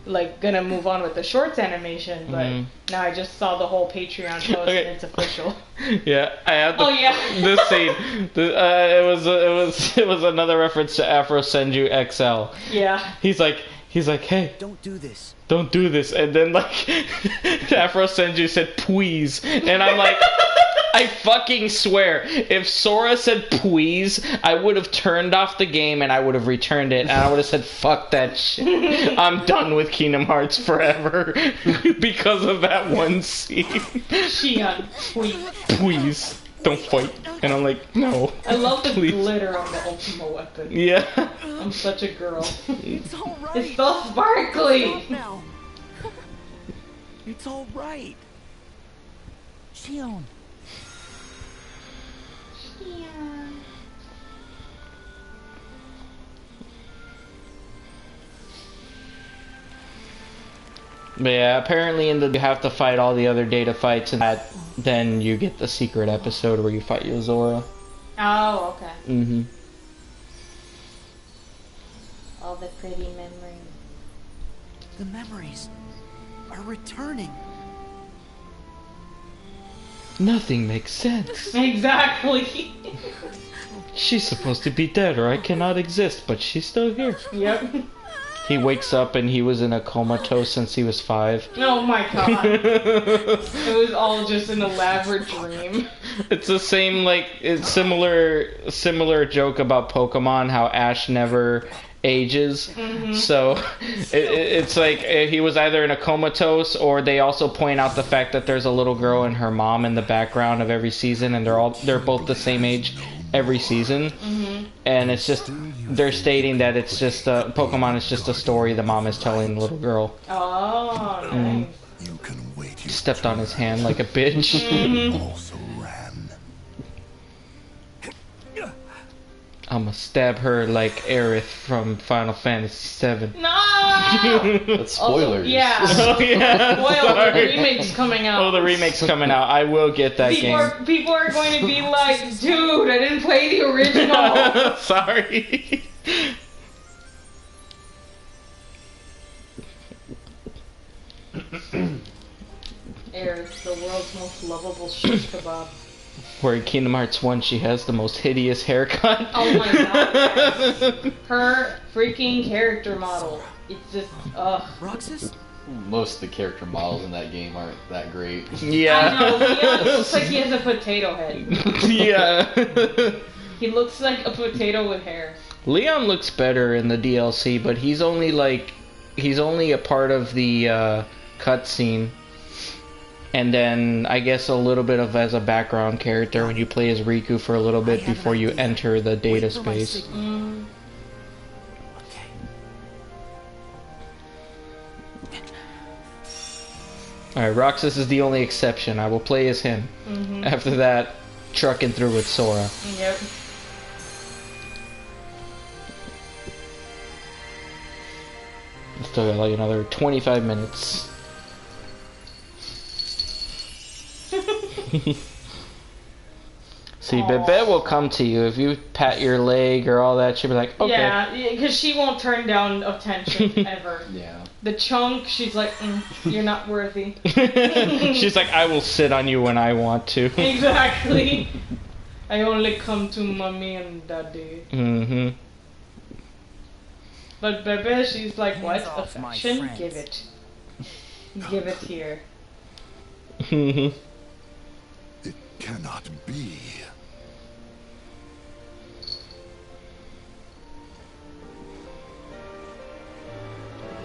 like gonna move on with the shorts animation, but now I just saw the whole Patreon post and it's official. Yeah, I had this scene. It was another reference to Afro Senju XL. Yeah. He's like, hey, don't do this. Don't do this. And then like Afro Senju said, please. And I'm like, I fucking swear, if Sora said please, I would have turned off the game and I would have returned it and I would have said, fuck that shit. I'm done with Kingdom Hearts forever because of that one scene. Shion, please. Please, don't fight. And I'm like, no. I love the glitter on the Ultima weapon. Yeah. I'm such a girl. It's alright. It's so sparkly. Now. It's alright. Shion. But yeah, apparently you have to fight all the other data fights, and then you get the secret episode where you fight Yozora. Oh, okay. All the pretty memories. The memories are returning. Nothing makes sense. Exactly. She's supposed to be dead or I cannot exist, but she's still here. Yep. He wakes up and he was in a comatose since he was 5. Oh my god. It was all just an elaborate dream. It's the same, like, it's similar joke about Pokemon, how Ash never ages. So it's like he was either in a comatose, or they also point out the fact that there's a little girl and her mom in the background of every season, and they're both the same age every season. And it's just, they're stating that it's just Pokemon is just a story the mom is telling the little girl. Oh, nice. Stepped on his hand like a bitch. I'ma stab her like Aerith from Final Fantasy VII. No! That's spoilers. Yeah. Oh yeah. Spoiler, the remake's coming out. Oh, the remake's coming out. I will get that game. People are going to be like, dude, I didn't play the original. Sorry. Aerith, the world's most lovable shish kebab. Where in Kingdom Hearts 1 she has the most hideous haircut. Oh my god. Her freaking character model. It's just, Roxas? Most of the character models in that game aren't that great. Yeah. I know, Leon looks like he has a potato head. Yeah. He looks like a potato with hair. Leon looks better in the DLC, but he's only a part of the cutscene. And then, I guess a little bit of as a background character when you play as Riku for a little bit before you enter the data space. Alright, Roxas is the only exception. I will play as him. After that, trucking through with Sora. Yep. Still got like another 25 minutes. See, Bebe will come to you if you pat your leg or all that. She'll be like, okay. Yeah, because she won't turn down attention ever. Yeah. The chunk, she's like, you're not worthy. She's like, I will sit on you when I want to. Exactly. I only come to mommy and daddy. But Bebe, she's like, what? Affection? Give it. Give it here. It cannot be.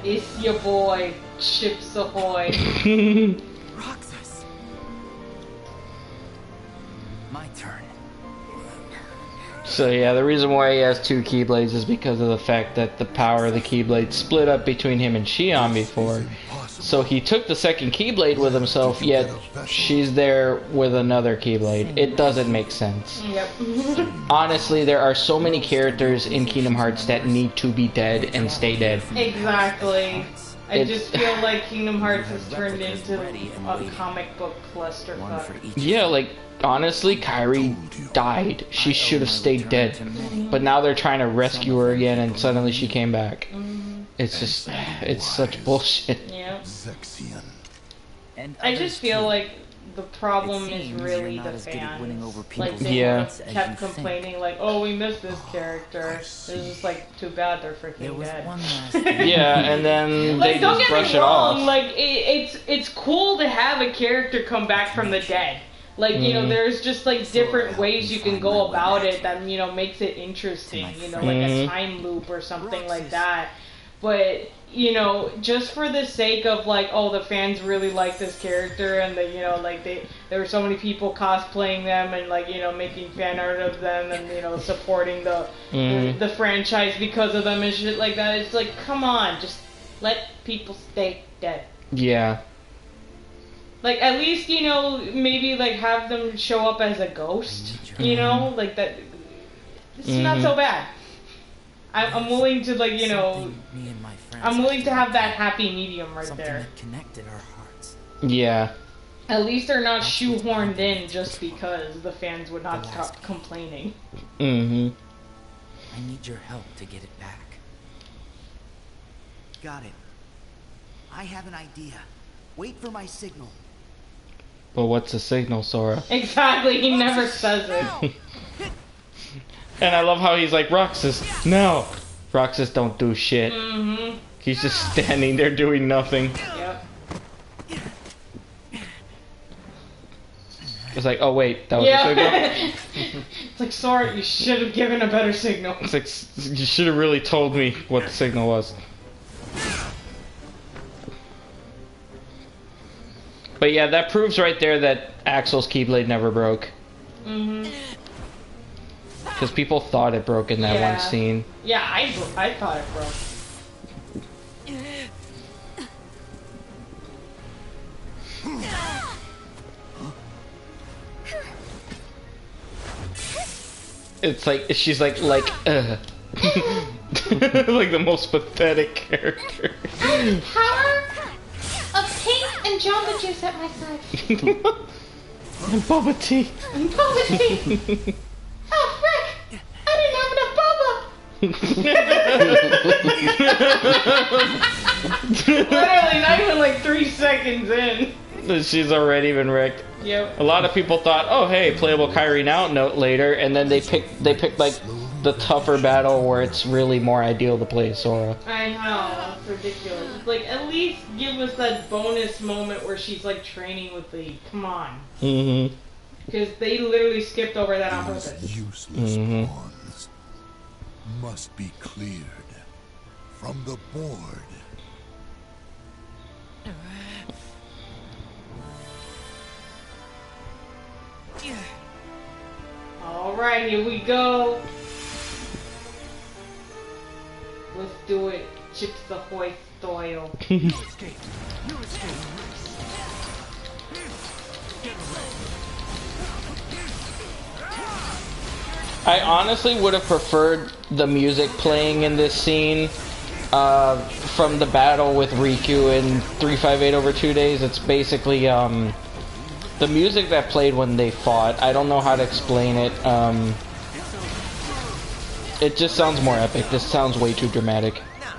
It's your boy, Chips Ahoy. Roxas. My turn. So yeah, the reason why he has 2 Keyblades is because of the fact that the power of the Keyblade split up between him and Shion before. So he took the second Keyblade with himself, yet she's there with another Keyblade. It doesn't make sense. Yep. Honestly, there are so many characters in Kingdom Hearts that need to be dead and stay dead. Exactly. I just feel like Kingdom Hearts has turned into a comic book clusterfuck. Yeah, like, honestly, Kairi died. She should have stayed dead. But now they're trying to rescue her again, and suddenly she came back. It's just, it's such bullshit. Yeah. I just feel like the problem is really the fans. Like, they kept complaining, like, oh, we missed this character. It's just like, too bad they're freaking dead. Yeah, and then like, they don't just get brush me it wrong, off. like, it's cool to have a character come back from the dead. Like, you know, there's just, like, different ways you can go about it that, you know, makes it interesting. You know, like a time loop or something like that. But, you know, just for the sake of, like, oh, the fans really like this character, and they, you know, like, there were so many people cosplaying them and, like, you know, making fan art of them and, you know, supporting the franchise because of them and shit like that. It's like, come on, just let people stay dead. Yeah. Like, at least, you know, maybe, like, have them show up as a ghost, you know? Like, that, it's not so bad. I'm willing to, like, you know, I'm willing to have that happy medium right there. Connected our hearts. Yeah. At least they're not shoehorned in just because the fans would not stop complaining. I need your help to get it back. Got it. I have an idea. Wait for my signal. But what's the signal, Sora? Exactly, he never says it. And I love how he's like, Roxas, no! Roxas don't do shit. He's just standing there doing nothing. Yep. It's like, oh wait, that was a signal? It's like, Sora, you should have given a better signal. It's like, you should have really told me what the signal was. But yeah, that proves right there that Axel's Keyblade never broke. Because people thought it broke in that one scene. Yeah, I thought it broke. It's like, she's like, like the most pathetic character. Power of paint and Jamba Juice at my side. And Bubba Tea. And Bubba Tea. Oh, frick! I didn't have enough Bubba! Literally, not even like 3 seconds in. She's already been wrecked. Yep. A lot of people thought, oh hey, playable Kairi now note later, and then they picked like the tougher battle where it's really more ideal to play Sora. I know, it's ridiculous. It's like, at least give us that bonus moment where she's like training with Lee. Come on. Because they literally skipped over that on purpose. Useless pawns must be cleared from the board. Alright, here we go. Let's do it. Chips Ahoy style. I honestly would have preferred the music playing in this scene from the battle with Riku in 358 over 2 days. It's basically the music that played when they fought. I don't know how to explain it. It just sounds more epic. This sounds way too dramatic. Now,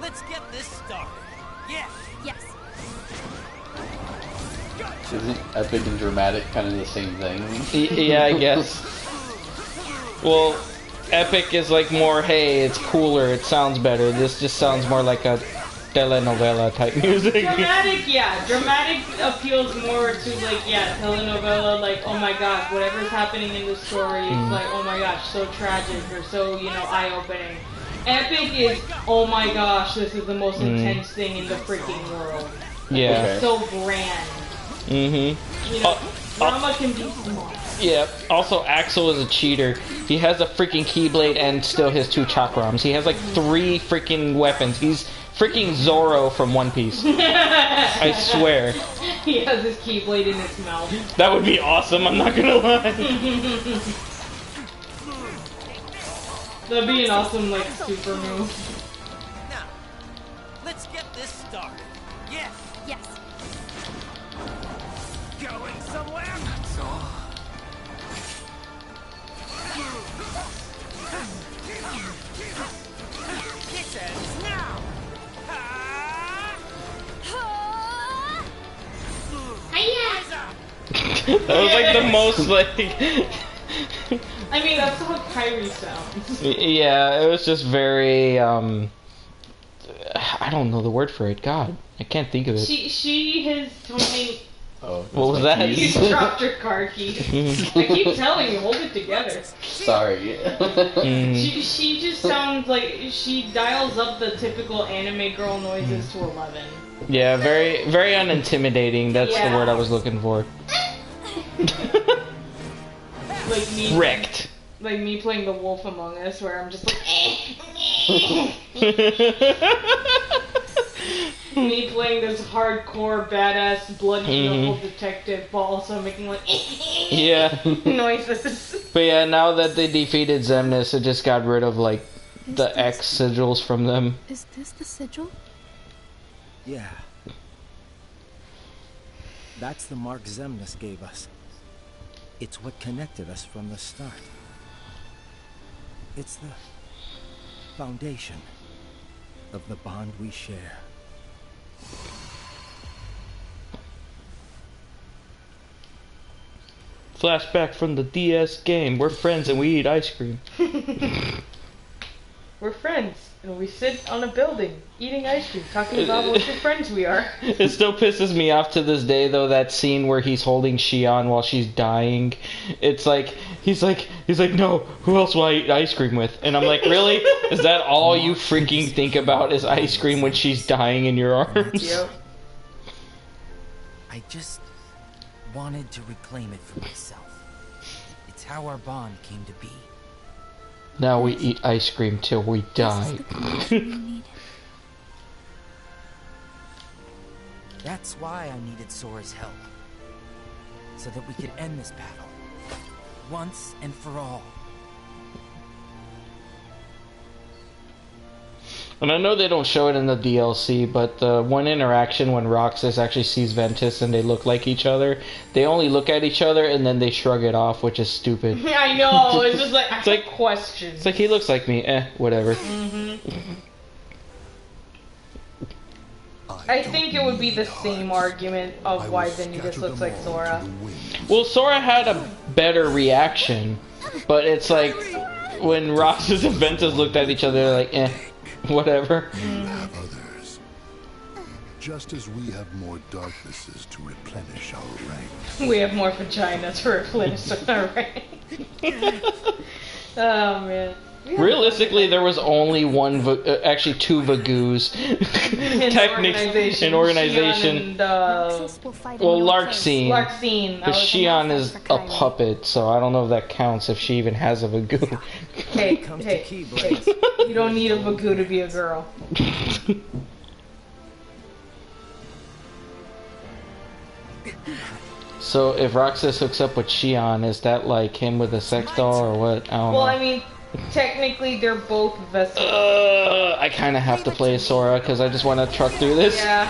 let's get this started. Yes. Yes. Isn't epic and dramatic kind of the same thing? Yeah, I guess. Well, epic is like more, hey, it's cooler, it sounds better. This just sounds more like a telenovela type music. Dramatic, yeah. Dramatic appeals more to, like, yeah, telenovela, like, oh my gosh, whatever's happening in the story, it's like, oh my gosh, so tragic or so, you know, eye-opening. Epic is, oh my gosh, this is the most intense thing in the freaking world. Yeah. It's so grand. Mm-hmm. You know, drama can be small. Yeah. Also, Axel is a cheater. He has a freaking Keyblade and still his 2 chakrams. He has like 3 freaking weapons. He's freaking Zoro from One Piece. I swear. He has his Keyblade in his mouth. That would be awesome, I'm not gonna lie. That'd be an awesome, like, super move. Now, let's get this started. Yes. Yes. Going somewhere? That's all. This ends now. That was like the most, like... I mean, that's how Kyrie sounds. Yeah, it was just very, I don't know the word for it. God, I can't think of it. She has something... Oh, what was that? You dropped your car key. I keep telling you, hold it together. Sorry. She just sounds like she dials up the typical anime girl noises to 11. Yeah, very, very unintimidating. That's the word I was looking for. Like me. Wrecked. Like me playing the Wolf Among Us, where I'm just like. Me playing this hardcore, badass, bloody-knuckle detective, but also making like noises. But yeah, now that they defeated Xemnas, it just got rid of like the X sigils from them. Is this the sigil? Yeah. That's the mark Xemnas gave us. It's what connected us from the start. It's the foundation of the bond we share. Flashback from the DS game. We're friends and we eat ice cream. We're friends, and we sit on a building, eating ice cream, talking about what good friends we are. It still pisses me off to this day, though, that scene where he's holding Xion while she's dying. It's like, he's like, no, who else will I eat ice cream with? And I'm like, really? Is that all you freaking think about is ice cream when she's dying in your arms? Yep. I just wanted to reclaim it for myself. It's how our bond came to be. Now we eat ice cream till we die. That's why I needed Sora's help. So that we could end this battle. Once and for all. And I know they don't show it in the DLC, but the one interaction when Roxas actually sees Ventus and they look like each other, they only look at each other and then they shrug it off, which is stupid. I know, it's just like, I have questions. It's like, he looks like me, whatever. I think it would be the same argument of why Ventus looks like Sora. Well, Sora had a better reaction, but it's like, when Roxas and Ventus looked at each other, they're like, whatever. You have others. Just as we have more darknesses to replenish our ranks. We have more vaginas to replenish our ranks. Oh man. Realistically, there was only one, actually 2 Vagoos. In organization. Well, Larkseen. Because Xion is a puppet, so I don't know if that counts if she even has a Vagoo. Hey, you don't need a Vagoo to be a girl. So if Roxas hooks up with Xion, is that like him with a sex doll or what? I don't know. Well, I mean, technically they're both vessels. I kind of have to play Sora because I just want to truck through this. Yeah.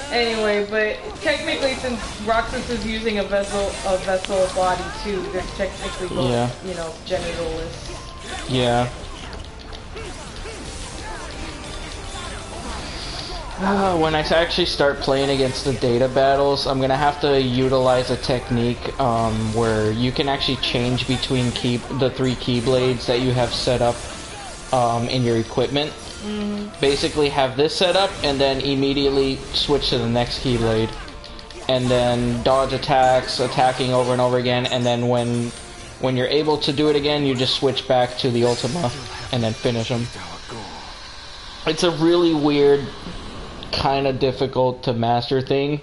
Anyway, but technically, since Roxas is using a vessel body too, they're technically both, you know, genitalless. Yeah. When I actually start playing against the data battles, I'm gonna have to utilize a technique where you can actually change between the 3 Keyblades that you have set up in your equipment. Basically have this set up and then immediately switch to the next Keyblade. And then dodge attacks, attacking over and over again, and then when you're able to do it again, you just switch back to the Ultima and then finish them. It's a really weird, kind of difficult to master thing,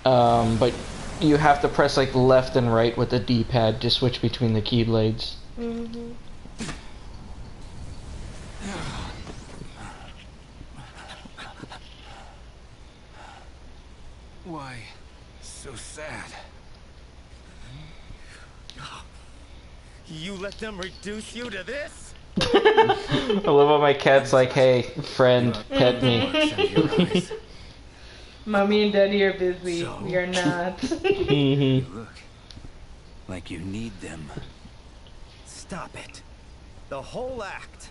but you have to press like left and right with the D-pad to switch between the keyblades. Mm-hmm. Why so sad? You let them reduce you to this? I love how my cat's like, hey, friend, pet me. Mommy and Daddy are busy. We are not. Mm-hmm. Look like you need them. Stop it. The whole act.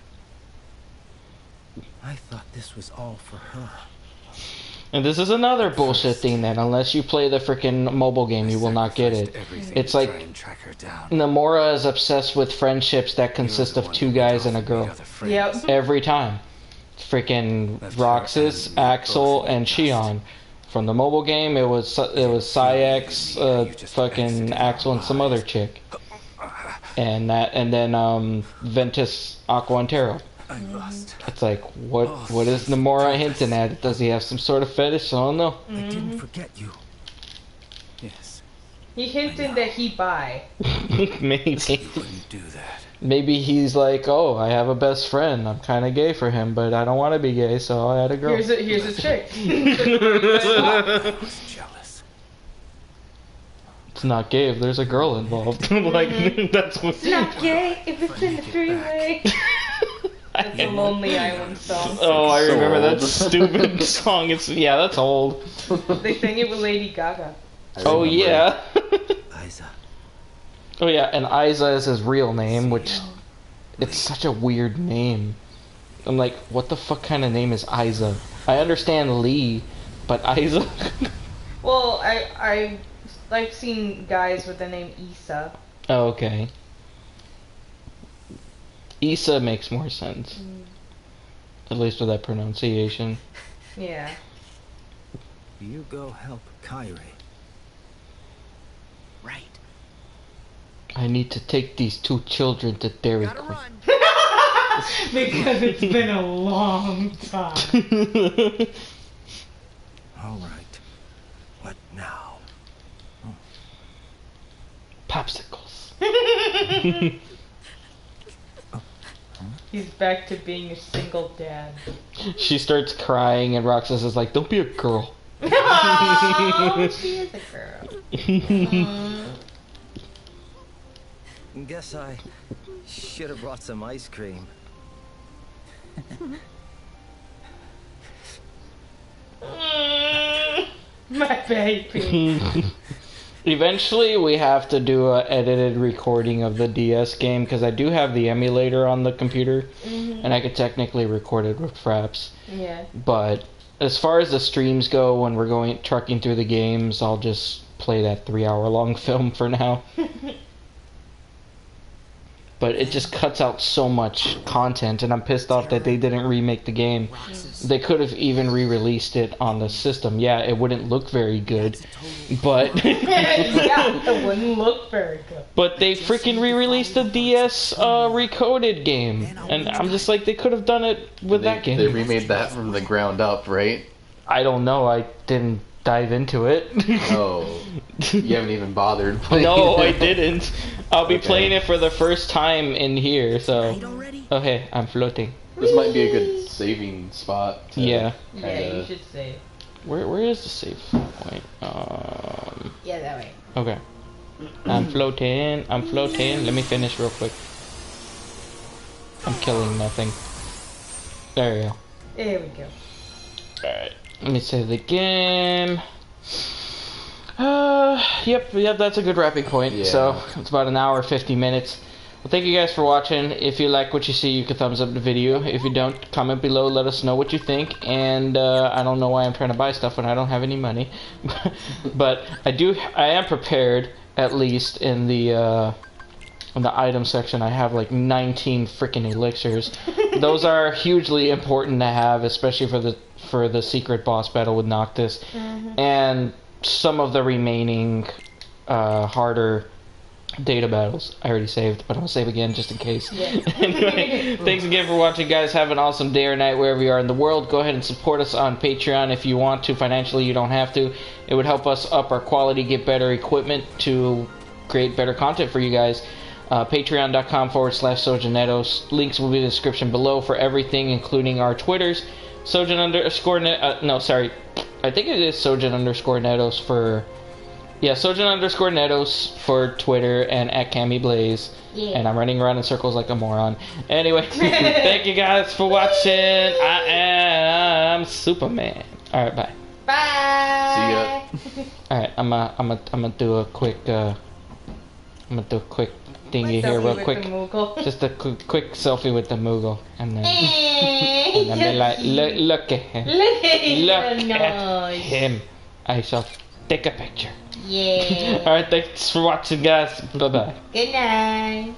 I thought this was all for her. And this is another bullshit thing that unless you play the freaking mobile game, you will not get it. It's like Nomura is obsessed with friendships that consist of two guys and a girl. Yep. Every time. Freaking Roxas, Axel, and Shion. From the mobile game, it was Cyx, fucking Axel, and some other chick. And then Ventus, Aqua, and Taro. It's like, what is Nomura hinting at? Does he have some sort of fetish? I don't know. I didn't forget you. Yes. He hinted that he bi. Maybe. Wouldn't do that. Maybe he's like, oh, I have a best friend. I'm kind of gay for him, but I don't want to be gay, so I had a girl. Here's a chick. I was jealous. It's not gay if there's a girl involved. Like, that's what. It's not gay if it's in a three-way. That's a Lonely Island song. Oh, I remember that stupid song. Yeah, that's old. They sang it with Lady Gaga. Oh yeah. Isa. Oh yeah, and Isa is his real name, which it's such a weird name. I'm like, what the fuck kind of name is Isa? I understand Lee, but Isa. Well, I've seen guys with the name Issa. Oh, okay. Issa makes more sense. At least with that pronunciation. Yeah. You go help Kyrie. Right. I need to take these two children to Dairy Queen. Because it's been a long time. All right. What now? Oh. Popsicles. He's back to being a single dad. She starts crying and Roxas is like, don't be a girl. Oh, she is a girl. Guess I should have brought some ice cream. My baby. Eventually, we have to do an edited recording of the DS game because I do have the emulator on the computer, and I could technically record it with Fraps. Yeah. But as far as the streams go, when we're trucking through the games, I'll just play that 3-hour-long film for now. But it just cuts out so much content, and I'm pissed off that they didn't remake the game. They could have even re-released it on the system. Yeah, it wouldn't look very good, but... Yeah, it wouldn't look very good. But they freaking re-released the DS recoded game, and I'm just like, they could have done it with that game. They remade that from the ground up, right? I don't know, I didn't dive into it. Oh, you haven't even bothered playing No, it. I didn't. I'll be playing it for the first time in here, so... Okay, I'm floating. This might be a good saving spot. Yeah. Yeah, you should save. Where is the save point? Yeah, that way. Okay. I'm floating. Let me finish real quick. I'm killing nothing. There we go. There we go. Alright. Let me save the game. Yep, that's a good wrapping point. Yeah. So, it's about an hour, 50 minutes. Well, thank you guys for watching. If you like what you see, you can thumbs up the video. If you don't, comment below, let us know what you think. And, I don't know why I'm trying to buy stuff when I don't have any money. But I am prepared, at least, in the item section. I have like 19 freaking elixirs. Those are hugely important to have, especially for the secret boss battle with Noctis. And some of the remaining harder Data battles. I already saved, but I'm gonna save again just in case. Yeah. Anyway, thanks again for watching, guys. Have an awesome day or night wherever you are in the world. Go ahead and support us on Patreon if you want to. Financially, you don't have to. It would help us up our quality, get better equipment to create better content for you guys. Patreon.com/Sojan Nedos. Links will be in the description below for everything, including our Twitters. Sojan no, sorry. I think it is Sojan _Nedos for... Yeah, Sojan _Nedos for Twitter and at Camy Blaze. Yeah. And I'm running around in circles like a moron. Anyway, thank you guys for watching. I am Superman. Alright, bye. Bye. See ya. Alright, I'm gonna do a quick thingy here real quick. Just a quick selfie with the Moogle. And then be like, look at him. Look at him. I shall take a picture. Yeah. Alright, thanks for watching, guys. Bye-bye. Good night.